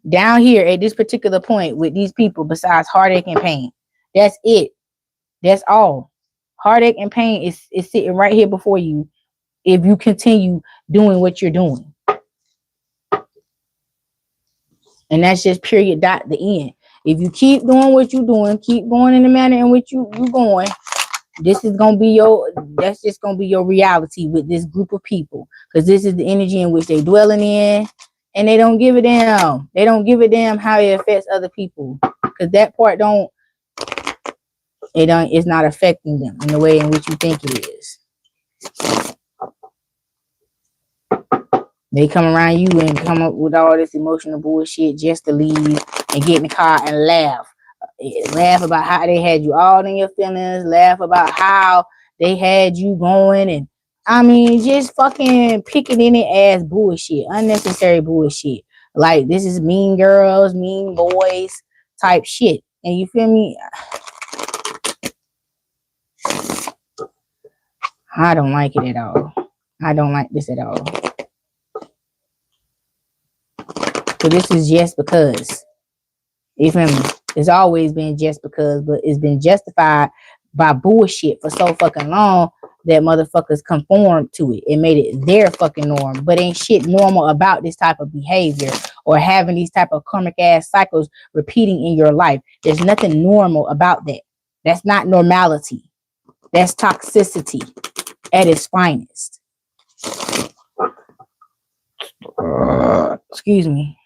down here at this particular point with these people besides heartache and pain. That's it. That's all. Heartache and pain is sitting right here before you if you continue doing what you're doing. And that's just period dot the end. If you keep doing what you're doing, keep going in the manner in which you going, this is gonna be that's just gonna be your reality with this group of people. Because this is the energy in which they're dwelling in, and they don't give a damn. They don't give a damn how it affects other people. Because that part it's not affecting them in the way in which you think it is. They come around you and come up with all this emotional bullshit just to leave and get in the car and laugh. Laugh about how they had you all in your feelings. Laugh about how they had you going. And I mean, just fucking picking in it ass bullshit. Unnecessary bullshit. Like, this is mean girls, mean boys type shit. And you feel me? I don't like it at all. I don't like this at all. So this is just because. You feel me? It's always been just because, but it's been justified by bullshit for so fucking long that motherfuckers conform to it and made it their fucking norm. But ain't shit normal about this type of behavior or having these type of karmic ass cycles repeating in your life. There's nothing normal about that. That's not normality. That's toxicity at its finest. Excuse me.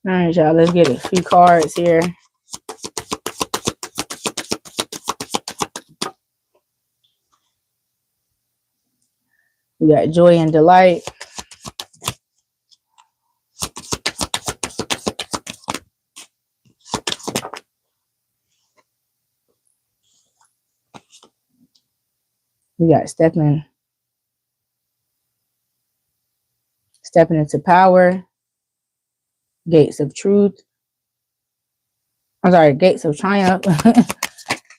All right, y'all, let's get a few cards here. We got joy and delight. We got stepping into power. Gates of truth. I'm sorry, gates of triumph.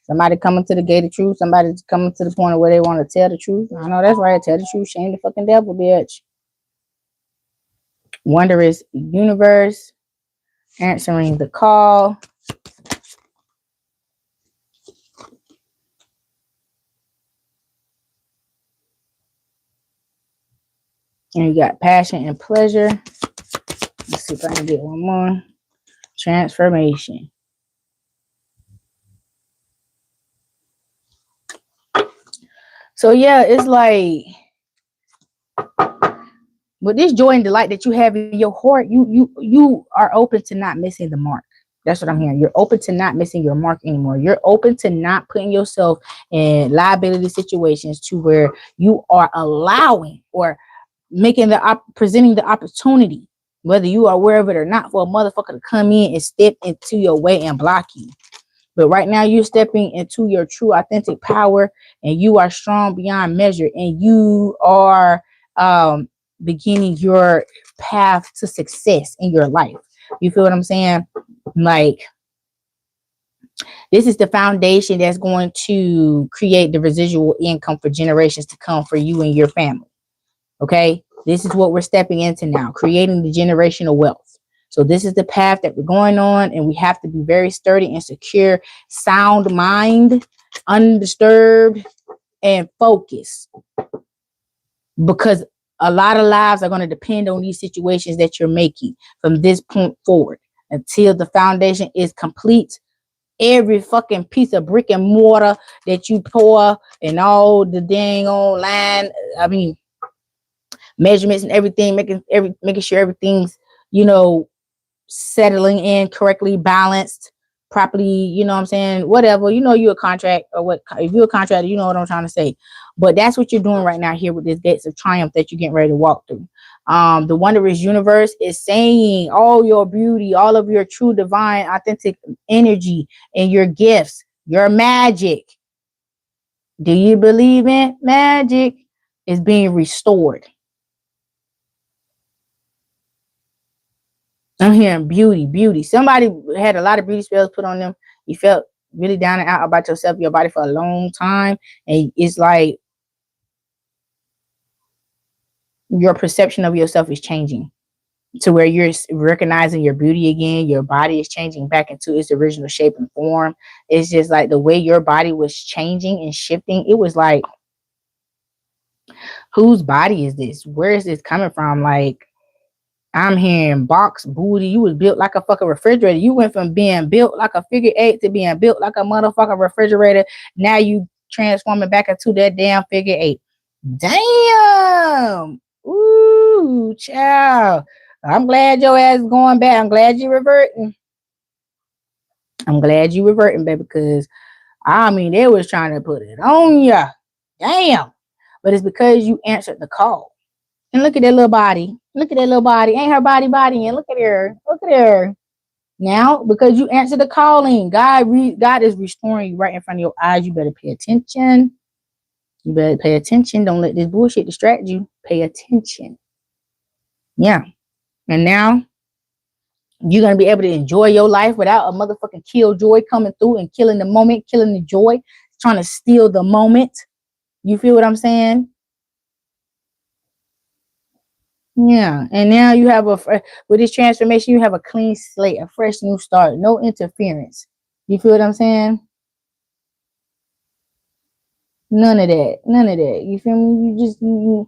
Somebody coming to the gate of truth. Somebody coming to the point of where they want to tell the truth. I know that's right. Tell the truth. Shame the fucking devil, bitch. Wondrous universe. Answering the call. And you got passion and pleasure. Let's see if I can get one more. Transformation. So yeah, it's like with this joy and delight that you have in your heart, you are open to not missing the mark. That's what I'm hearing. You're open to not missing your mark anymore. You're open to not putting yourself in liability situations to where you are allowing or presenting the opportunity, whether you are aware of it or not, for a motherfucker to come in and step into your way and block you. But right now you're stepping into your true authentic power, and you are strong beyond measure, and you are beginning your path to success in your life. You feel what I'm saying? Like, this is the foundation that's going to create the residual income for generations to come for you and your family. Okay? This is what we're stepping into now, creating the generational wealth. So this is the path that we're going on, and we have to be very sturdy and secure, sound mind, undisturbed, and focused. Because a lot of lives are going to depend on these situations that you're making from this point forward until the foundation is complete. Every fucking piece of brick and mortar that you pour and all the dang online, I mean, measurements and everything, making sure everything's, you know, settling in correctly, balanced, properly, you know what I'm saying? Whatever, you know, you're a contract, or what, if you're a contractor, you know what I'm trying to say. But that's what you're doing right now here with this gates of triumph that you're getting ready to walk through. The wondrous universe is saying all your beauty, all of your true divine authentic energy and your gifts, your magic. Do you believe in magic? Is being restored. I'm hearing beauty, beauty. Somebody had a lot of beauty spells put on them. You felt really down and out about yourself, your body for a long time. And it's like your perception of yourself is changing to where you're recognizing your beauty again. Your body is changing back into its original shape and form. It's just like the way your body was changing and shifting. It was like, whose body is this? Where is this coming from? Like, I'm hearing box booty. You was built like a fucking refrigerator. You went from being built like a figure eight to being built like a motherfucking refrigerator. Now you transforming back into that damn figure eight. Damn. Ooh, child. I'm glad your ass is going back. I'm glad you reverting. I'm glad you reverting, baby, because I mean, they was trying to put it on ya. Damn. But it's because you answered the call. And look at that little body. Look at that little body. Ain't her body and look at her. Look at her. Now, because you answered the calling, God is restoring you right in front of your eyes. You better pay attention. You better pay attention. Don't let this bullshit distract you. Pay attention. Yeah. And now you're going to be able to enjoy your life without a motherfucking killjoy coming through and killing the moment, killing the joy, trying to steal the moment. You feel what I'm saying? Yeah, and now you have with this transformation, you have a clean slate, a fresh new start, no interference. You feel what I'm saying? None of that. You feel me?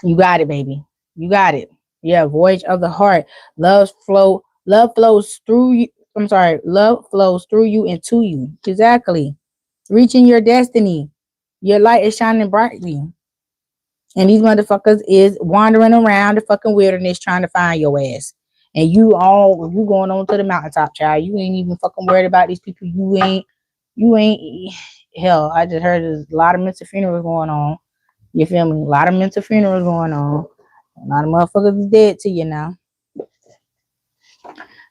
You got it, baby. You got it. Yeah, voyage of the heart. Love flows through you. I'm sorry, love flows through you and to you. Exactly. Reaching your destiny. Your light is shining brightly. And these motherfuckers is wandering around the fucking wilderness trying to find your ass. And you going on to the mountaintop, child. You ain't even fucking worried about these people. You ain't, hell, I just heard there's a lot of mental funerals going on. You feel me? A lot of mental funerals going on. A lot of motherfuckers is dead to you now.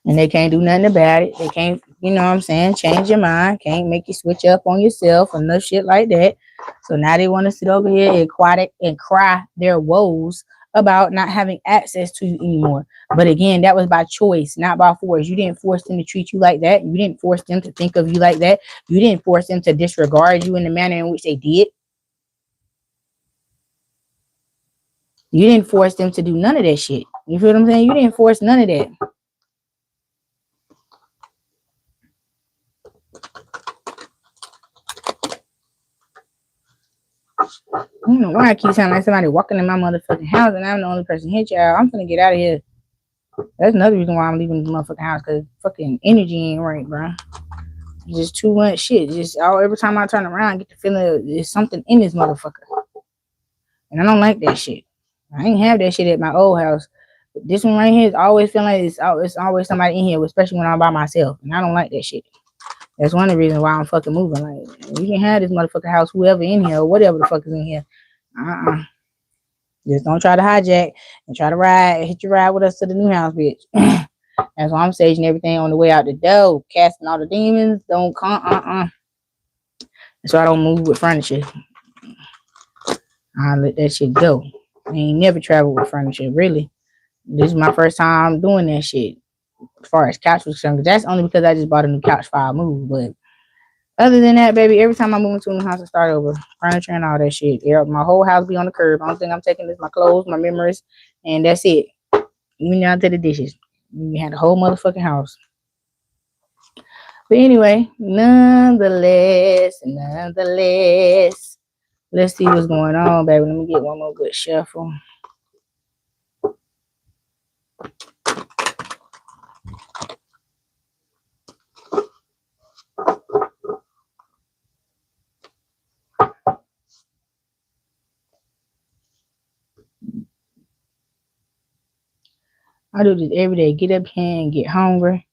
And they can't do nothing about it. They can't, you know what I'm saying, change your mind. Can't make you switch up on yourself or no shit like that. So now they want to sit over here and cry their woes about not having access to you anymore. But again, that was by choice, not by force. You didn't force them to treat you like that. You didn't force them to think of you like that. You didn't force them to disregard you in the manner in which they did. You didn't force them to do none of that shit. You feel what I'm saying? You didn't force none of that. I don't know why I keep sounding like somebody walking in my motherfucking house and I'm the only person here, y'all. I'm gonna get out of here. That's another reason why I'm leaving the motherfucking house, because fucking energy ain't right, bro. It's just too much shit. Every time I turn around, I get the feeling there's something in this motherfucker. And I don't like that shit. I ain't have that shit at my old house. But this one right here is always feeling like it's always somebody in here, especially when I'm by myself. And I don't like that shit. That's one of the reasons why I'm fucking moving. Like, you can have this motherfucking house, whoever in here, or whatever the fuck is in here. Just don't try to hijack and try to hit your ride with us to the new house, bitch. That's why I'm saging everything on the way out the door, casting all the demons. Don't come, So I don't move with furniture. I let that shit go. I ain't never traveled with furniture, really. This is my first time doing that shit. As far as couch was concerned, that's only because I just bought a new couch for I moved. But other than that, baby, every time I move into a new house, I start over. Furniture and all that shit. Yeah, my whole house be on the curb. Only thing I'm taking is my clothes, my memories, and that's it. Even down to the dishes. You had the whole motherfucking house. But anyway, nonetheless, let's see what's going on, baby. Let me get one more good shuffle. I do this every day. Get up here and get hungry.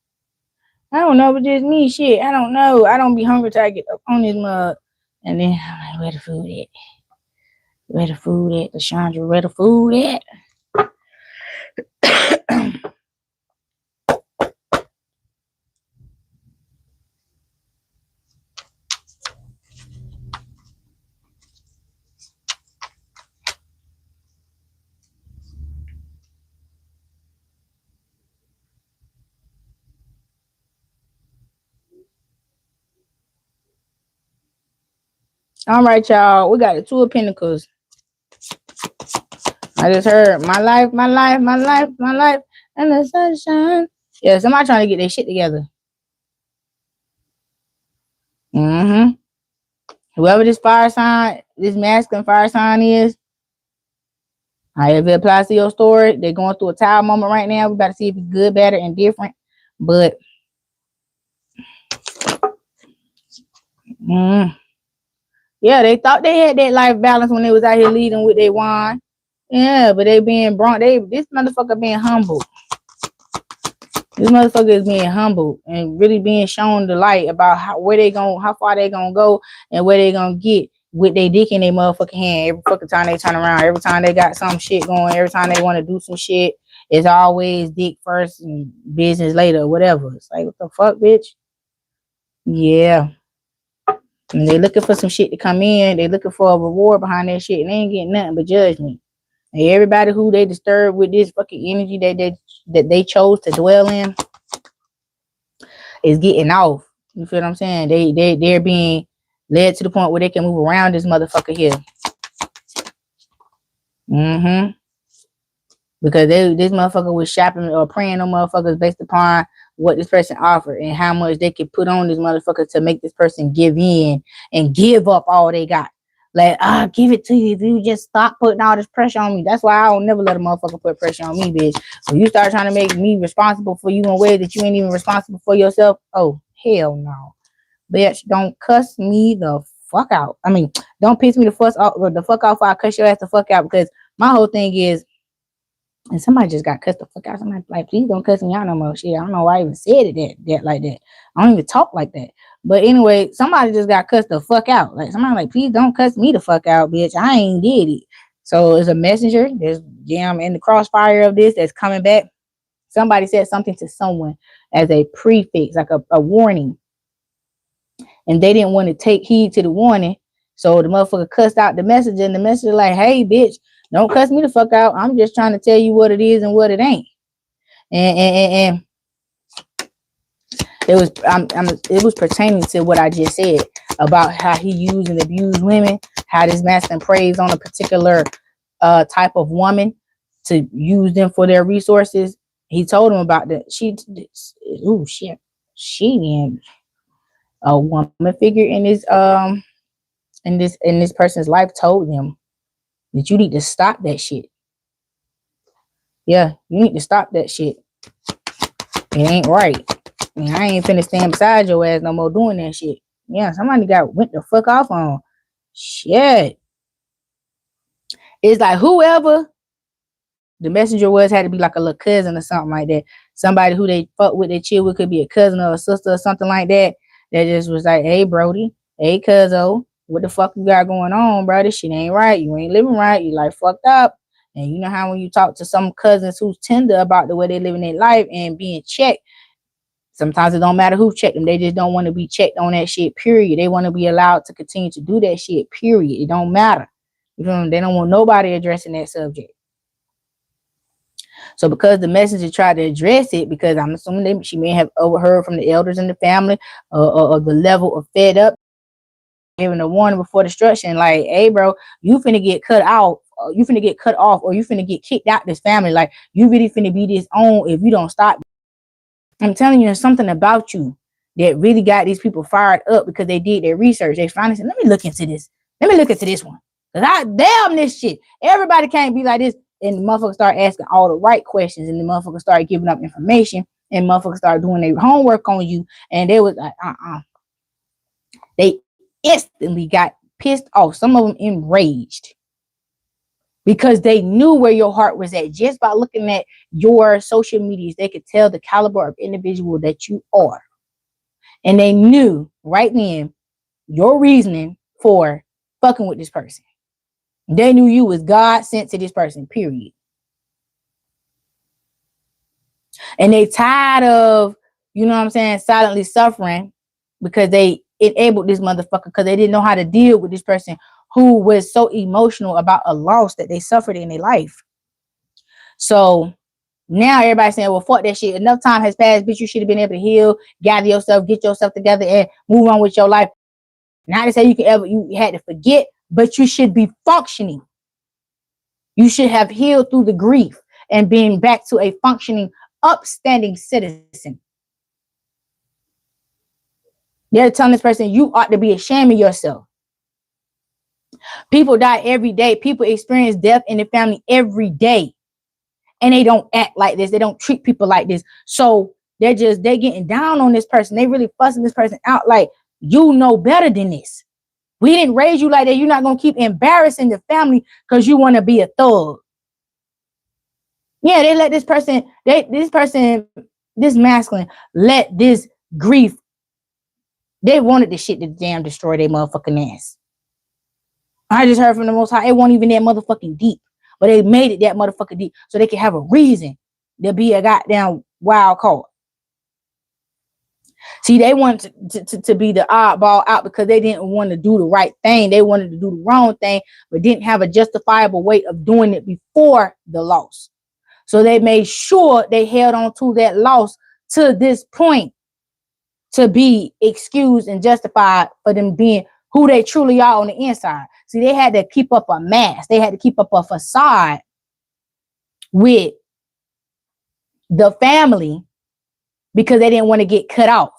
I don't know, but just me, shit. I don't know. I don't be hungry till I get up on this mug. And then I'm like, where the food at? Where the food at? Lashandra, where the food at? All right, y'all. We got the Two of Pentacles. I just heard my life, and the sunshine. Yeah, somebody trying to get their shit together. Whoever this fire sign, this masculine fire sign is, however it applies to your story, they're going through a tower moment right now. We got to see if it's good, better, and different. But yeah, they thought they had that life balance when they was out here leading with their wine. Yeah, but they being brought. This motherfucker being humble. This motherfucker is being humble and really being shown the light about how far they gonna go, and where they gonna get with their dick in their motherfucking hand. Every fucking time they turn around, every time they got some shit going, every time they want to do some shit, it's always dick first and business later, whatever. It's like, what the fuck, bitch? Yeah. And they looking for some shit to come in. They looking for a reward behind that shit, and they ain't getting nothing but judgment. And everybody who they disturb with this fucking energy that they chose to dwell in is getting off. You feel what I'm saying? They're being led to the point where they can move around this motherfucker here. Because this motherfucker was shopping or preying on motherfuckers based upon what this person offered and how much they could put on this motherfucker to make this person give in and give up all they got. Like, I'll give it to you if you just stop putting all this pressure on me. That's why I don't never let a motherfucker put pressure on me, bitch. When you start trying to make me responsible for you in ways that you ain't even responsible for yourself, oh, hell no. Bitch, don't cuss me the fuck out. I mean, don't piss me the fuck off. I'll cuss your ass the fuck out, because my whole thing is, and somebody just got cussed the fuck out. Somebody like, please don't cuss me out no more. Shit, I don't know why I even said it that like that. I don't even talk like that. But anyway, somebody just got cussed the fuck out. Like, somebody like, please don't cuss me the fuck out, bitch. I ain't did it. So it's a messenger. There's jam in the crossfire of this that's coming back. Somebody said something to someone as a prefix, like a warning. And they didn't want to take heed to the warning. So the motherfucker cussed out the messenger, and the messenger like, hey, bitch, don't cuss me the fuck out. I'm just trying to tell you what it is and what it ain't. And it was pertaining to what I just said about how he used and abused women, how this masculine preys on a particular type of woman to use them for their resources. He told him about that. She being a woman figure in this person's life told them that you need to stop that shit. Yeah, you need to stop that shit. It ain't right. I ain't finna stand beside your ass no more doing that shit. Yeah, somebody went the fuck off on. Shit. It's like whoever the messenger had to be like a little cousin or something like that. Somebody who they fuck with, they chill with, could be a cousin or a sister or something like that. That just was like, hey, Brody, hey, cuzzo, what the fuck you got going on, bro? This shit ain't right. You ain't living right. You like fucked up. And you know how when you talk to some cousins who's tender about the way they living their life and being checked, sometimes it don't matter who checked them. They just don't want to be checked on that shit, period. They want to be allowed to continue to do that shit, period. It don't matter. You know, they don't want nobody addressing that subject. So because the messenger tried to address it, because I'm assuming she may have overheard from the elders in the family of the level of fed up, giving a warning before destruction, like, hey bro, you finna get cut out, you finna get cut off, or you finna get kicked out this family. Like, you really finna be disowned if you don't stop. I'm telling you, there's something about you that really got these people fired up because they did their research. They finally said, let me look into this. Let me look into this one. Cause I damn this shit. Everybody can't be like this. And the motherfuckers start asking all the right questions, and the motherfuckers start giving up information, and motherfuckers start doing their homework on you. And they was like, they instantly got pissed off. Some of them enraged because they knew where your heart was at. Just by looking at your social medias, they could tell the caliber of individual that you are. And they knew right then your reasoning for fucking with this person. They knew you was God sent to this person, period. And they tired of, you know what I'm saying, silently suffering because they enabled this motherfucker because they didn't know how to deal with this person who was so emotional about a loss that they suffered in their life. So now everybody's saying, well, fuck that shit. Enough time has passed, bitch. You should have been able to heal, gather yourself, get yourself together, and move on with your life. Not to say you had to forget, but you should be functioning. You should have healed through the grief and being back to a functioning, upstanding citizen. They're telling this person, you ought to be ashamed of yourself. People die every day. People experience death in the family every day. And they don't act like this. They don't treat people like this. So they getting down on this person. They really fussing this person out like, you know better than this. We didn't raise you like that. You're not going to keep embarrassing the family because you want to be a thug. Yeah, they let this masculine, let this grief. They wanted this shit to damn destroy their motherfucking ass. I just heard from the Most High, it wasn't even that motherfucking deep. But they made it that motherfucking deep so they can have a reason to be a goddamn wild card. See, they wanted to be the oddball out because they didn't want to do the right thing. They wanted to do the wrong thing, but didn't have a justifiable way of doing it before the loss. So they made sure they held on to that loss to this point to be excused and justified for them being who they truly are on the inside. See, they had to keep up a mask. They had to keep up a facade with the family because they didn't want to get cut off.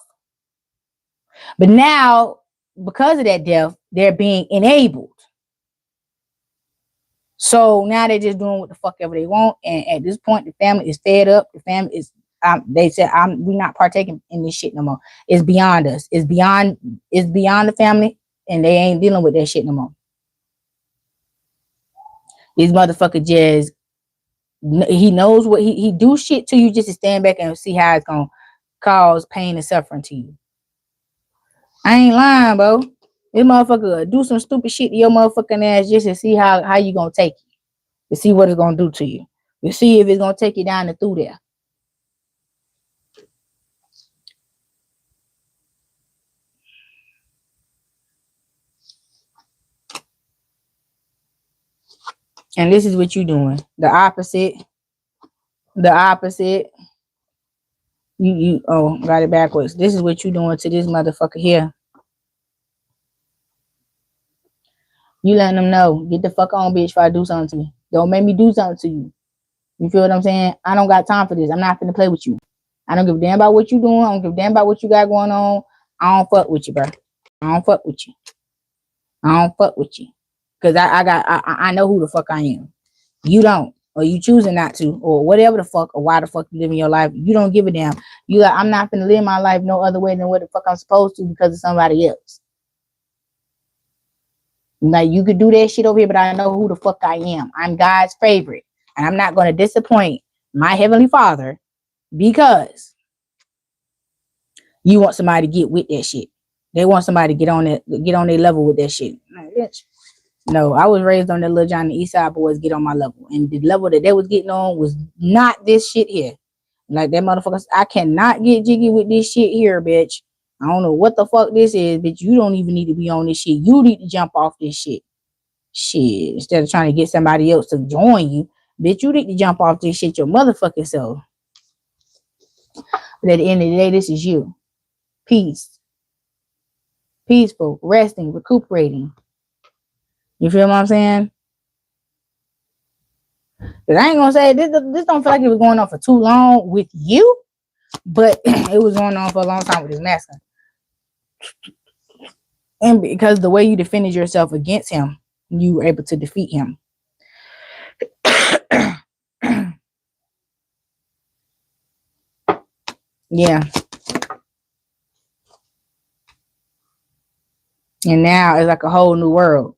But now, because of that death, they're being enabled. So now they're just doing what the fuck ever they want. And at this point, the family is fed up. The family is, they said, we're not partaking in this shit no more. It's beyond us. It's beyond the family, and they ain't dealing with that shit no more. These motherfuckers just, he knows what he do shit to you just to stand back and see how it's gonna cause pain and suffering to you. I ain't lying, bro. This motherfucker do some stupid shit to your motherfucking ass just to see how you gonna take it. To see what it's gonna do to you. To see if it's gonna take you down and through there. And this is what you doing. The opposite. The opposite. You got it backwards. This is what you doing to this motherfucker here. You letting them know, get the fuck on, bitch, if I do something to you. Don't make me do something to you. You feel what I'm saying? I don't got time for this. I'm not finna play with you. I don't give a damn about what you doing. I don't give a damn about what you got going on. I don't fuck with you, bro. I don't fuck with you. I don't fuck with you. Because I know who the fuck I am. You don't. Or you choosing not to. Or whatever the fuck. Or why the fuck you living your life. You don't give a damn. You like, I'm not finna live my life no other way than what the fuck I'm supposed to because of somebody else. Like, you could do that shit over here, but I know who the fuck I am. I'm God's favorite. And I'm not going to disappoint my heavenly Father because you want somebody to get with that shit. They want somebody to get on their level with that shit. Like, bitch, No, I was raised on that Little Johnny East Side boys get on my level. And the level that they was getting on was not this shit here. Like that motherfuckers, I cannot get jiggy with this shit here, bitch. I don't know what the fuck this is, bitch. You don't even need to be on this shit. You need to jump off this shit. Shit. Instead of trying to get somebody else to join you, bitch, you need to jump off this shit your motherfucking self. But at the end of the day, this is you. Peace. Peaceful, resting, recuperating. You feel what I'm saying? But I ain't gonna say this don't feel like it was going on for too long with you, but it was going on for a long time with this masculine. And because the way you defended yourself against him, you were able to defeat him. Yeah. And now it's like a whole new world.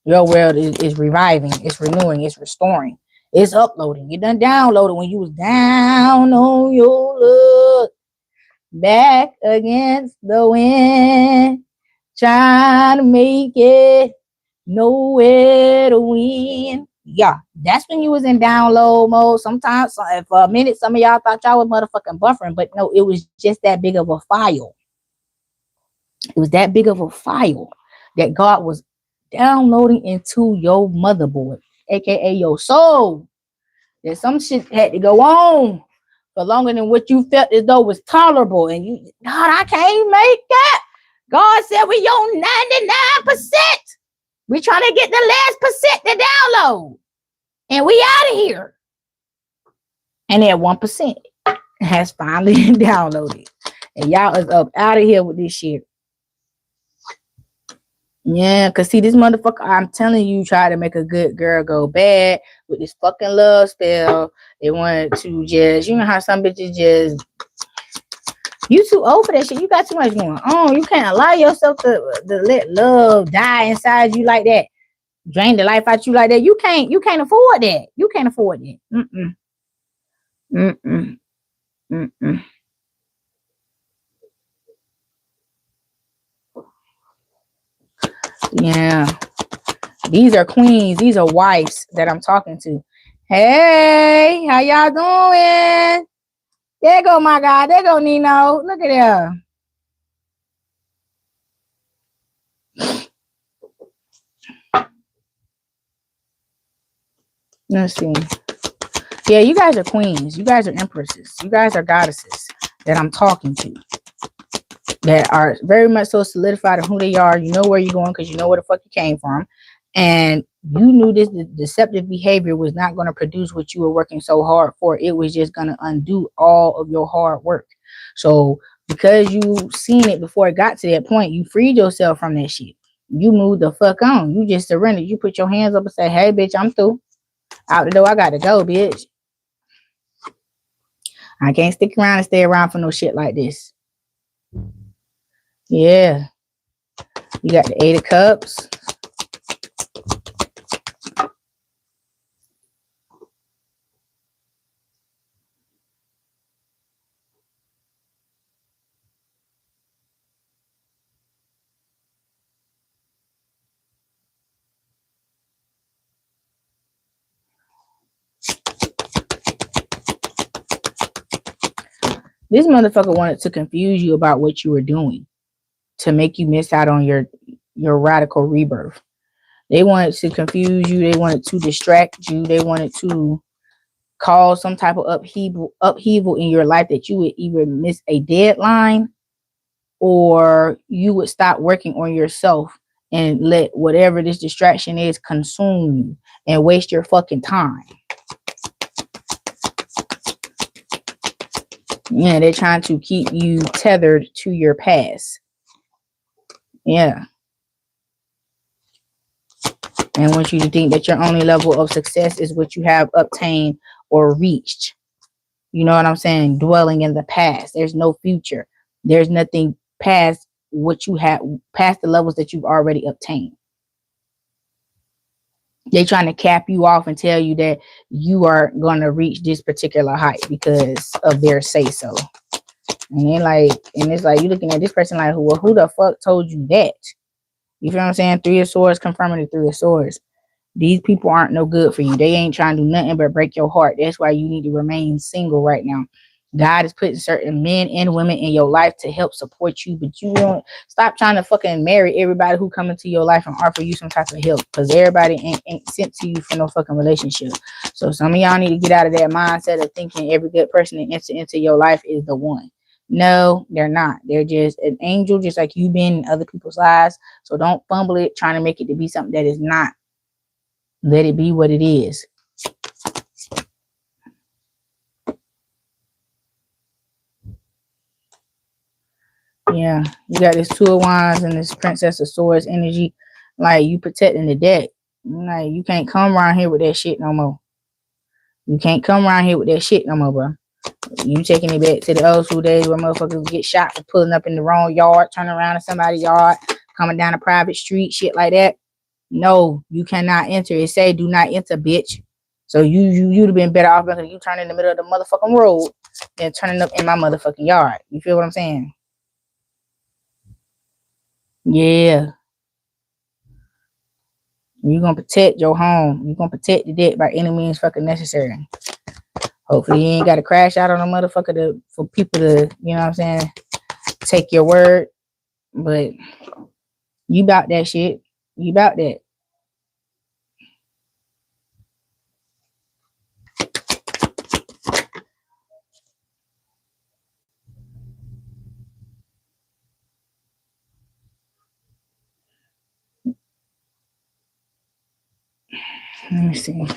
Your world is reviving, it's renewing, it's restoring, it's uploading. You done downloaded when you was down on your luck, back against the wind, trying to make it, nowhere to win. Yeah, that's when you was in download mode. Sometimes, for a minute, some of y'all thought y'all was motherfucking buffering, but no, it was just that big of a file. It was that big of a file that God was downloading into your motherboard, aka your soul. That some shit had to go on for longer than what you felt as though was tolerable. And you, God, I can't make that. God said we on 99%. We trying to get the last percent to download. And we out of here. And that 1% has finally downloaded. And y'all is up out of here with this shit. Yeah, because see, this motherfucker, I'm telling you, try to make a good girl go bad with this fucking love spell. They wanted to just, you know how some bitches just, you too old for that shit. You got too much going on. You can't allow yourself to let love die inside you like that. Drain the life out you like that. You can't afford that. You can't afford that. Yeah. These are queens. These are wives that I'm talking to. Hey, how y'all doing? There go my guy. There go Nino. Look at her. Let's see. Yeah, you guys are queens. You guys are empresses. You guys are goddesses that I'm talking to. That are very much so solidified in who they are. You know where you're going because you know where the fuck you came from. And you knew this deceptive behavior was not going to produce what you were working so hard for. It was just going to undo all of your hard work. So because you seen it before it got to that point, you freed yourself from that shit. You moved the fuck on. You just surrendered. You put your hands up and say, hey, bitch, I'm through. Out the door, I got to go, bitch. I can't stick around and stay around for no shit like this. Yeah. You got the 8 of Cups. This motherfucker wanted to confuse you about what you were doing to make you miss out on your radical rebirth. They wanted to confuse you. They wanted to distract you. They wanted to cause some type of upheaval in your life that you would either miss a deadline or you would stop working on yourself and let whatever this distraction is consume you and waste your fucking time. Yeah, they're trying to keep you tethered to your past. Yeah. And want you to think that your only level of success is what you have obtained or reached. You know what I'm saying? Dwelling in the past. There's no future. There's nothing past what you have, past the levels that you've already obtained. They're trying to cap you off and tell you that you are going to reach this particular height because of their say so. And then like, and it's like you looking at this person like, well, who the fuck told you that? You feel what I'm saying? Three of Swords confirming the Three of Swords. These people aren't no good for you. They ain't trying to do nothing but break your heart. That's why you need to remain single right now. God is putting certain men and women in your life to help support you, but you don't stop trying to fucking marry everybody who come into your life and offer you some type of help, because everybody ain't sent to you for no fucking relationship. So some of y'all need to get out of that mindset of thinking every good person that enters into your life is the one. No, they're not. They're just an angel, just like you've been in other people's lives. So don't fumble it trying to make it to be something that is not. Let it be what it is. Yeah, you got this Two of Wands and this Princess of Swords energy. Like, you protecting the deck. Like, you can't come around here with that shit no more. You can't come around here with that shit no more, bro. You taking it back to the old school days where motherfuckers get shot for pulling up in the wrong yard, turning around in somebody's yard, coming down a private street, shit like that. No, you cannot enter. It say do not enter, bitch. So you'd have been better off because you turn in the middle of the motherfucking road than turning up in my motherfucking yard. You feel what I'm saying? Yeah. You're gonna protect your home. You're gonna protect the debt by any means fucking necessary. Hopefully you ain't gotta crash out on a motherfucker for people to, you know what I'm saying, take your word. But you about that shit. You about that. Let me see.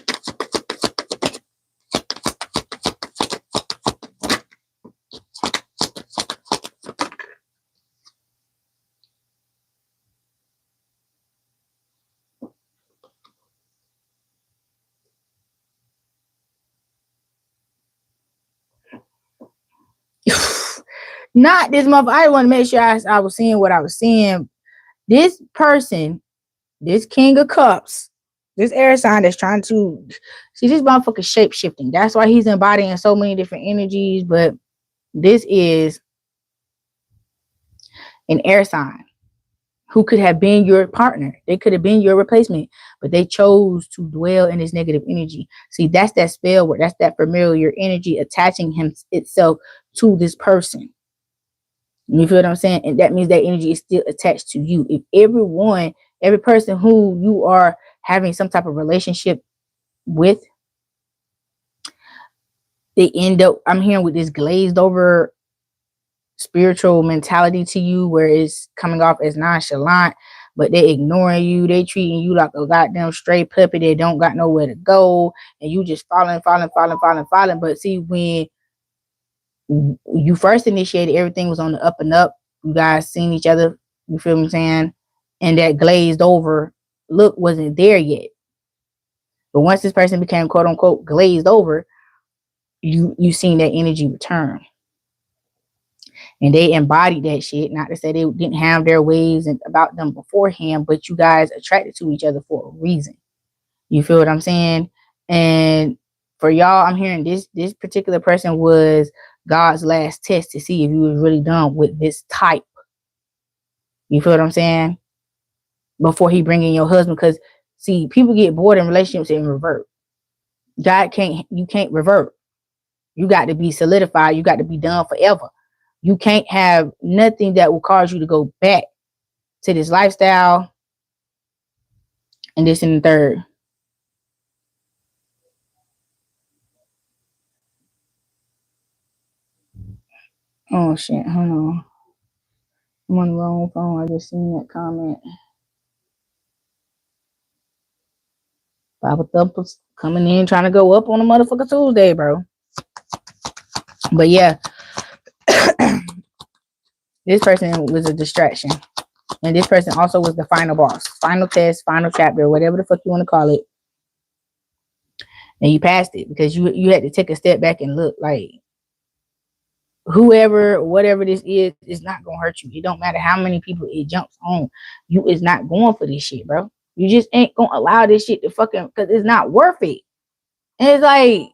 Not this month. I want to make sure I was seeing what I was seeing. This person, this King of Cups, this air sign that's trying to see this motherfucker shape shifting. That's why he's embodying so many different energies. But this is an air sign who could have been your partner. They could have been your replacement, but they chose to dwell in this negative energy. See, that's that spell word. That's that familiar energy attaching itself to this person. You feel what I'm saying? And that means that energy is still attached to you. If every person who you are having some type of relationship with, they end up, I'm hearing, with this glazed over spiritual mentality to you, where it's coming off as nonchalant, but they ignoring you. They treating you like a goddamn stray puppy. They don't got nowhere to go, and you just falling. But see, when you first initiated, everything was on the up and up. You guys seen each other. You feel what I'm saying? And that glazed over look wasn't there yet. But once this person became quote unquote glazed over, you seen that energy return. And they embodied that shit. Not to say they didn't have their ways about them beforehand, but you guys attracted to each other for a reason. You feel what I'm saying? And for y'all, I'm hearing this particular person was God's last test to see if you was really done with this type. You feel what I'm saying? Before he bring in your husband, because see, people get bored in relationships and revert. You can't revert. You got to be solidified. You got to be done forever. You can't have nothing that will cause you to go back to this lifestyle and this and the third. Oh shit, hold on. I'm on the wrong phone. I just seen that comment. Bible thumpers coming in trying to go up on a motherfucker Tuesday, bro. But yeah, this person was a distraction. And this person also was the final boss, final test, final chapter, whatever the fuck you want to call it. And you passed it because you had to take a step back and look like whoever, whatever this is not gonna hurt you. It don't matter how many people it jumps on. You is not going for this shit, bro. You just ain't gonna allow this shit to fucking, because it's not worth it. And it's like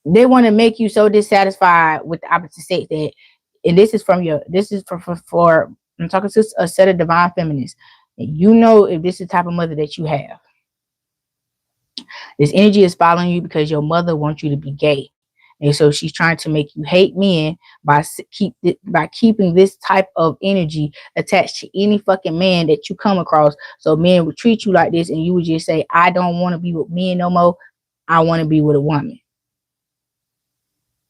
they want to make you so dissatisfied with the opposite sex that, and this is for I'm talking to a set of divine feminists. You know if this is the type of mother that you have. This energy is following you because your mother wants you to be gay. And so she's trying to make you hate men by keeping this type of energy attached to any fucking man that you come across. So men would treat you like this and you would just say, I don't want to be with men no more. I want to be with a woman.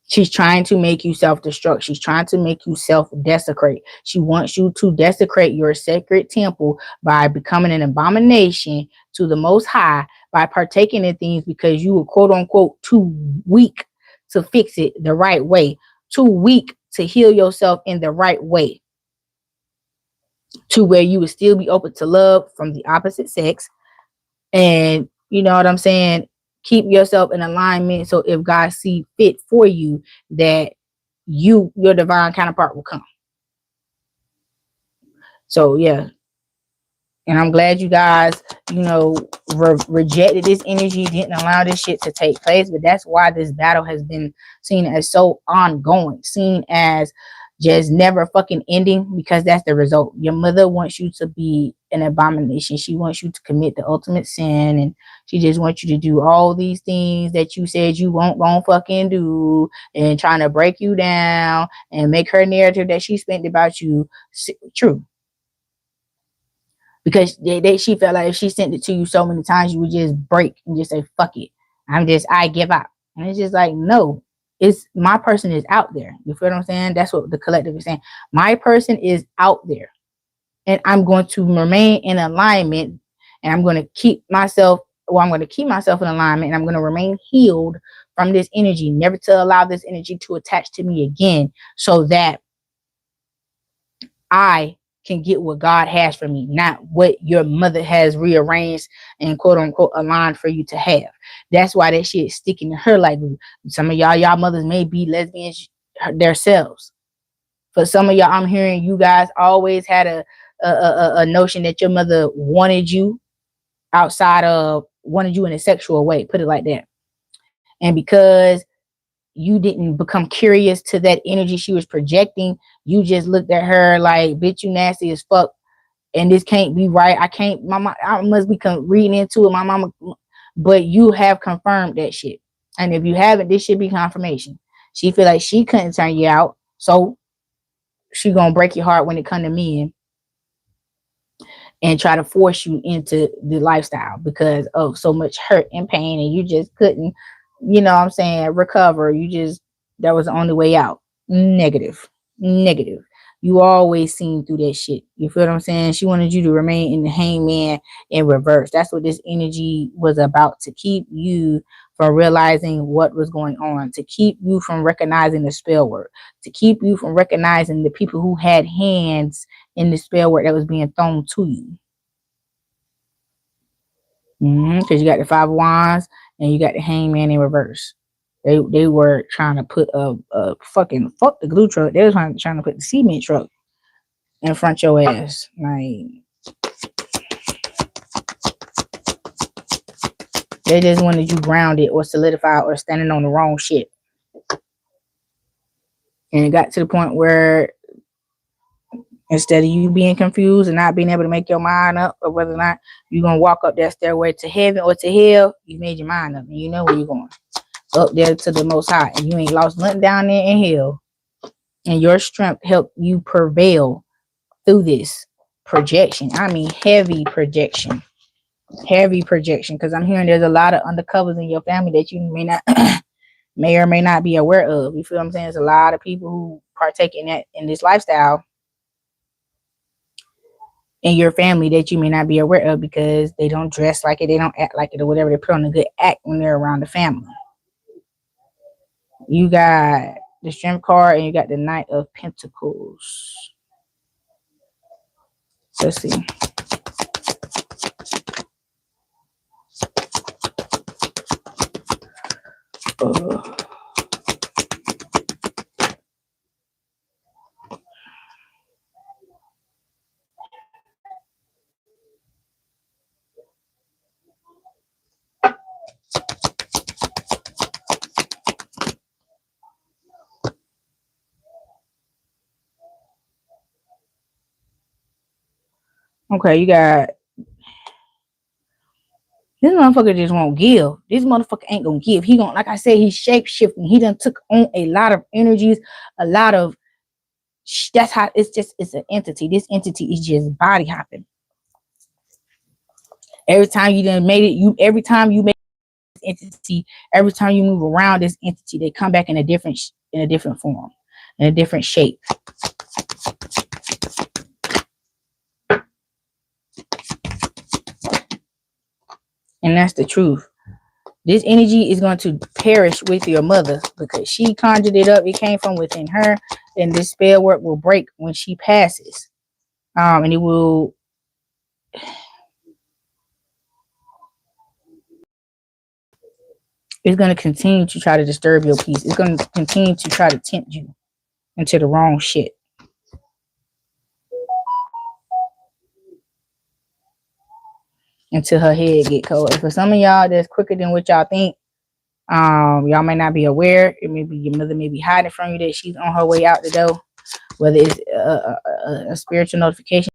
She's trying to make you self-destruct. She's trying to make you self-desecrate. She wants you to desecrate your sacred temple by becoming an abomination to the Most High, by partaking in things because you were quote unquote too weak to fix it the right way, too weak to heal yourself in the right way, to where you would still be open to love from the opposite sex. And you know what I'm saying? Keep yourself in alignment. So if God see fit for you, that your divine counterpart will come. So yeah. And I'm glad you guys, rejected this energy, didn't allow this shit to take place. But that's why this battle has been seen as so ongoing, seen as just never fucking ending, because that's the result. Your mother wants you to be an abomination. She wants you to commit the ultimate sin, and she just wants you to do all these things that you said you won't gonna fucking do, and trying to break you down and make her narrative that she spent about you true. Because she felt like if she sent it to you so many times, you would just break and just say, fuck it. I give up. And it's just like, no, my person is out there. You feel what I'm saying? That's what the collective is saying. My person is out there. And I'm going to remain in alignment. And I'm going to keep myself in alignment. And I'm going to remain healed from this energy. Never to allow this energy to attach to me again. So that I can get what God has for me, not what your mother has rearranged and quote unquote aligned for you to have. That's why that shit is sticking to her like glue. Some of y'all mothers may be lesbians themselves. For some of y'all, I'm hearing you guys always had a notion that your mother wanted you wanted you in a sexual way, put it like that. And because you didn't become curious to that energy she was projecting, you just looked at her like, bitch, you nasty as fuck, and this can't be right. I must be reading into it, my mama. But you have confirmed that shit. And if you haven't, this should be confirmation. She feel like she couldn't turn you out, so she gonna break your heart when it come to men and try to force you into the lifestyle because of so much hurt and pain, and you just couldn't, recover. That was the only way out. Negative. You always seen through that shit. You feel what I'm saying? She wanted you to remain in the hangman in reverse. That's what this energy was about, to keep you from realizing what was going on, to keep you from recognizing the spell work, to keep you from recognizing the people who had hands in the spell work that was being thrown to you. Because you got the Five of Wands and you got the Hangman in reverse. They were trying to put a fucking fuck the glue truck. They were trying to put the cement truck in front of your ass. Like, they just wanted you grounded or solidified or standing on the wrong shit. And it got to the point where instead of you being confused and not being able to make your mind up or whether or not you're going to walk up that stairway to heaven or to hell, you made your mind up and you know where you're going. Up there to the Most High, and you ain't lost nothing down there in hell. And your strength helped you prevail through this projection. I mean, heavy projection. Because I'm hearing there's a lot of undercovers in your family that you may or may not be aware of. You feel what I'm saying? There's a lot of people who partake in this lifestyle in your family that you may not be aware of because they don't dress like it, they don't act like it, or whatever. They put on a good act when they're around the family. You got the Strength card and you got the Knight of Pentacles. Let's see. Okay, you got this motherfucker just won't give. This motherfucker ain't gonna give. He gonna, like I said, he's shape shifting. He done took on a lot of energies, a lot of. That's how it's an entity. This entity is just body hopping. Every time you done made it, every time you make this entity, every time you move around this entity, they come back in a different form, in a different shape. And that's the truth. This energy is going to perish with your mother because she conjured it up. It came from within her, and this spell work will break when she passes. And it will. It's going to continue to try to disturb your peace. It's going to continue to try to tempt you into the wrong shit. Until her head get cold. And for some of y'all, that's quicker than what y'all think. Y'all may not be aware. It may be your mother may be hiding from you that she's on her way out the door. Whether it's a spiritual notification,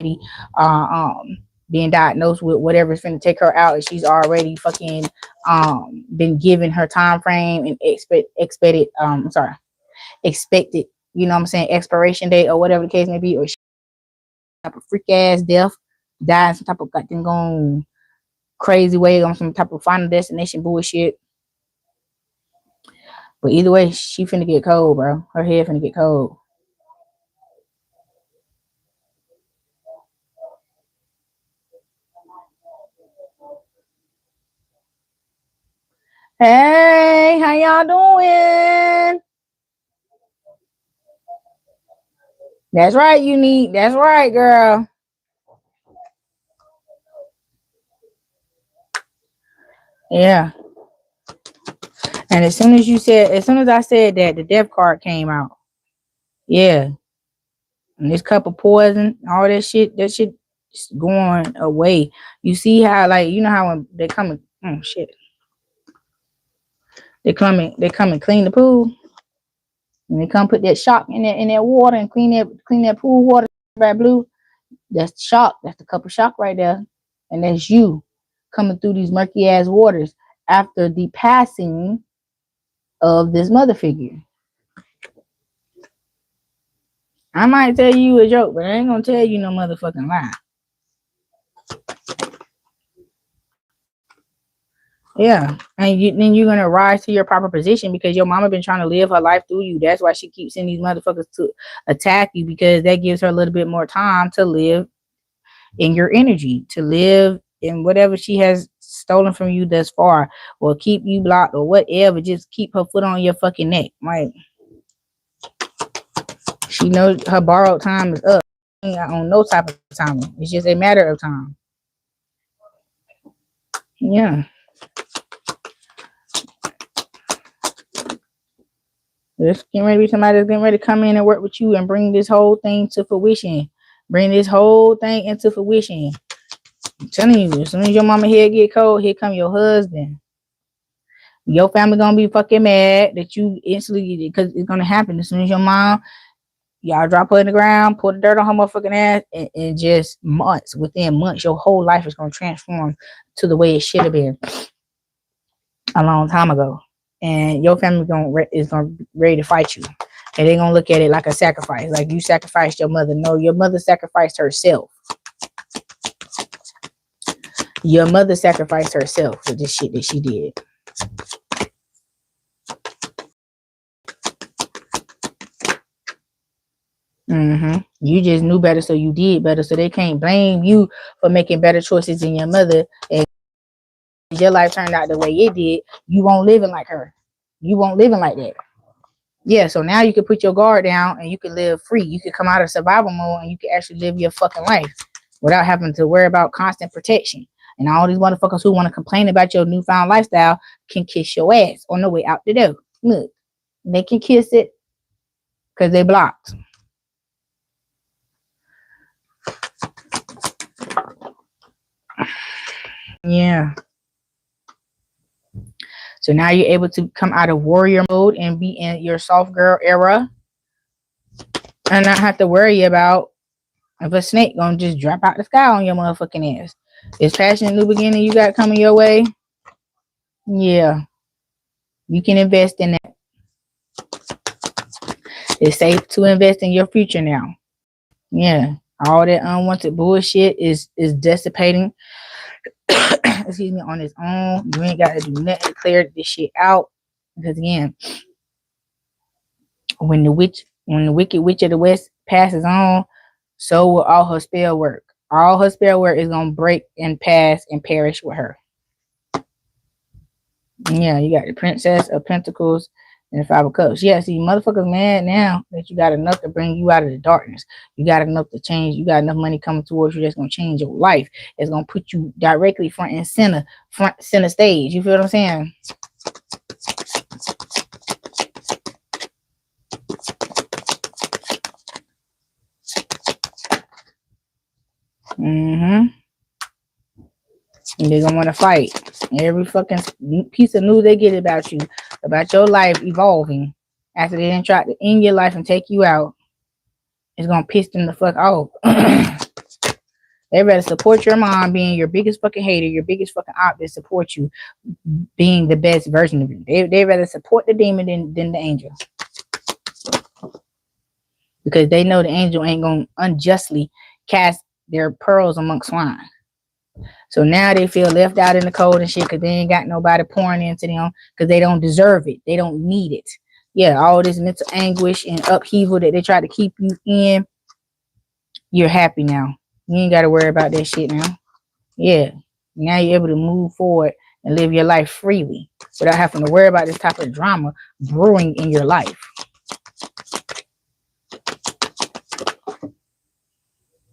being diagnosed with whatever's finna take her out, and she's already fucking been given her time frame and expected, you know what I'm saying, expiration date or whatever the case may be, or she type of freak ass death, die in some type of goddamn gone crazy way on some type of final destination bullshit. But either way, she finna get cold, bro. Her head finna get cold. Hey, how y'all doing? That's right, Unique. That's right, girl. Yeah. And as soon as I said that, the death card came out. Yeah. And this cup of poison, all that shit is going away. You see how, like, you know how when they come and they come and clean the pool, and they come put that shock in that water and clean that pool water by blue. That's the shock. That's the cup of shock right there. And that's you coming through these murky ass waters after the passing of this mother figure. I might tell you a joke, but I ain't gonna tell you no motherfucking lie. Yeah, and then you're gonna rise to your proper position because your mama been trying to live her life through you. That's why she keeps sending these motherfuckers to attack you, because that gives her a little bit more time to live in your energy, to live in whatever she has stolen from you thus far, or keep you blocked or whatever. Just keep her foot on your fucking neck. Like, she knows her borrowed time is up. On no type of time. It's just a matter of time. Yeah. There's getting ready to be somebody that's getting ready to come in and work with you and bring this whole thing to fruition. Bring this whole thing into fruition. I'm telling you, as soon as your mama head get cold, here come your husband. Your family gonna be fucking mad that you instantly, because it's gonna happen as soon as your mom, y'all drop her in the ground, pour the dirt on her motherfucking ass, and just within months, your whole life is gonna transform to the way it should have been a long time ago. And your family is gonna be ready to fight you. And they're gonna look at it like a sacrifice. Like you sacrificed your mother. No, your mother sacrificed herself. Your mother sacrificed herself for this shit that she did. You just knew better, so you did better. So they can't blame you for making better choices than your mother. And your life turned out the way it did. You won't living like her. You won't living like that. Yeah, so now you can put your guard down and you can live free. You can come out of survival mode and you can actually live your fucking life without having to worry about constant protection. And all these motherfuckers who want to complain about your newfound lifestyle can kiss your ass on the way out the door. Look, they can kiss it because they blocked. Yeah. So now you're able to come out of warrior mode and be in your soft girl era and not have to worry about If a snake gonna just drop out the sky on your motherfucking ass. It's passion, new beginning you got coming your way. Yeah. You can invest in that. It's safe to invest in your future now. Yeah. All that unwanted bullshit is dissipating. Excuse me, on its own. You ain't got to do nothing to clear this shit out. Because again, when the wicked witch of the west passes on, so will all her spell work. All her spell work is gonna break and pass and perish with her. Yeah, you got the Princess of Pentacles and the Five of Cups. Yeah, see, motherfuckers mad now that you got enough to bring you out of the darkness. You got enough to change. You got enough money coming towards you that's gonna change your life. It's gonna put you directly front center stage. You feel what I'm saying? Mm-hmm. And they're gonna want to fight. Every fucking piece of news they get about you, about your life evolving after they didn't try to end your life and take you out, is gonna piss them the fuck off. They rather support your mom being your biggest fucking hater, your biggest fucking op, than support you being the best version of you. They rather support the demon than the angel. Because they know the angel ain't gonna unjustly cast their pearls amongst swine. So now they feel left out in the cold and shit because they ain't got nobody pouring into them because they don't deserve it. They don't need it. Yeah, all this mental anguish and upheaval that they try to keep you in, you're happy now. You ain't got to worry about that shit now. Yeah, now you're able to move forward and live your life freely without having to worry about this type of drama brewing in your life.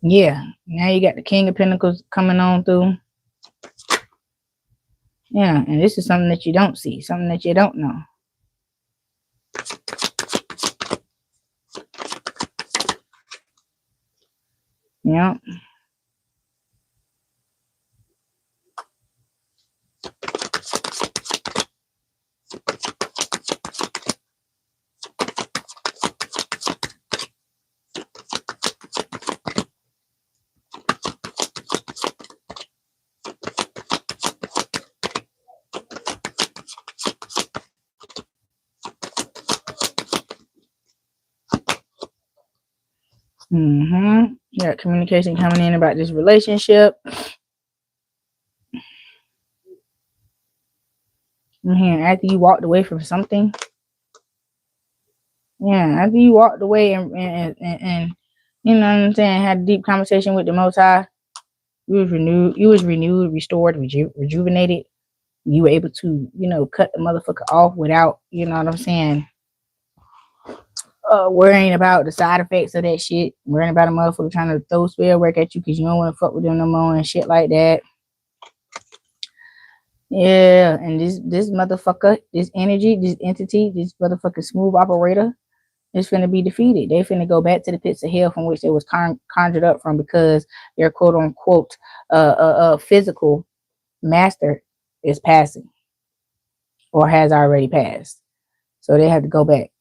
Yeah, now you got the King of Pentacles coming on through. Yeah, and this is something that you don't see, something that you don't know. Yeah. Mm-hmm. You got communication coming in about this relationship. Mm-hmm. After you walked away from something. Yeah, after you walked away and you know what I'm saying, had a deep conversation with the Most High, you was renewed, restored, rejuvenated. You were able to, you know, cut the motherfucker off without, you know what I'm saying, worrying about the side effects of that shit, worrying about a motherfucker trying to throw spell work at you because you don't want to fuck with them no more and shit like that. Yeah, and this motherfucker, this energy, this entity, this motherfucking smooth operator is finna be defeated. They finna go back to the pits of hell from which they was conjured up from because their quote unquote physical master is passing or has already passed. So they have to go back.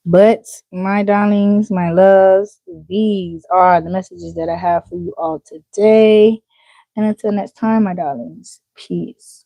But my darlings, my loves, these are the messages that I have for you all today. And until next time, my darlings, peace.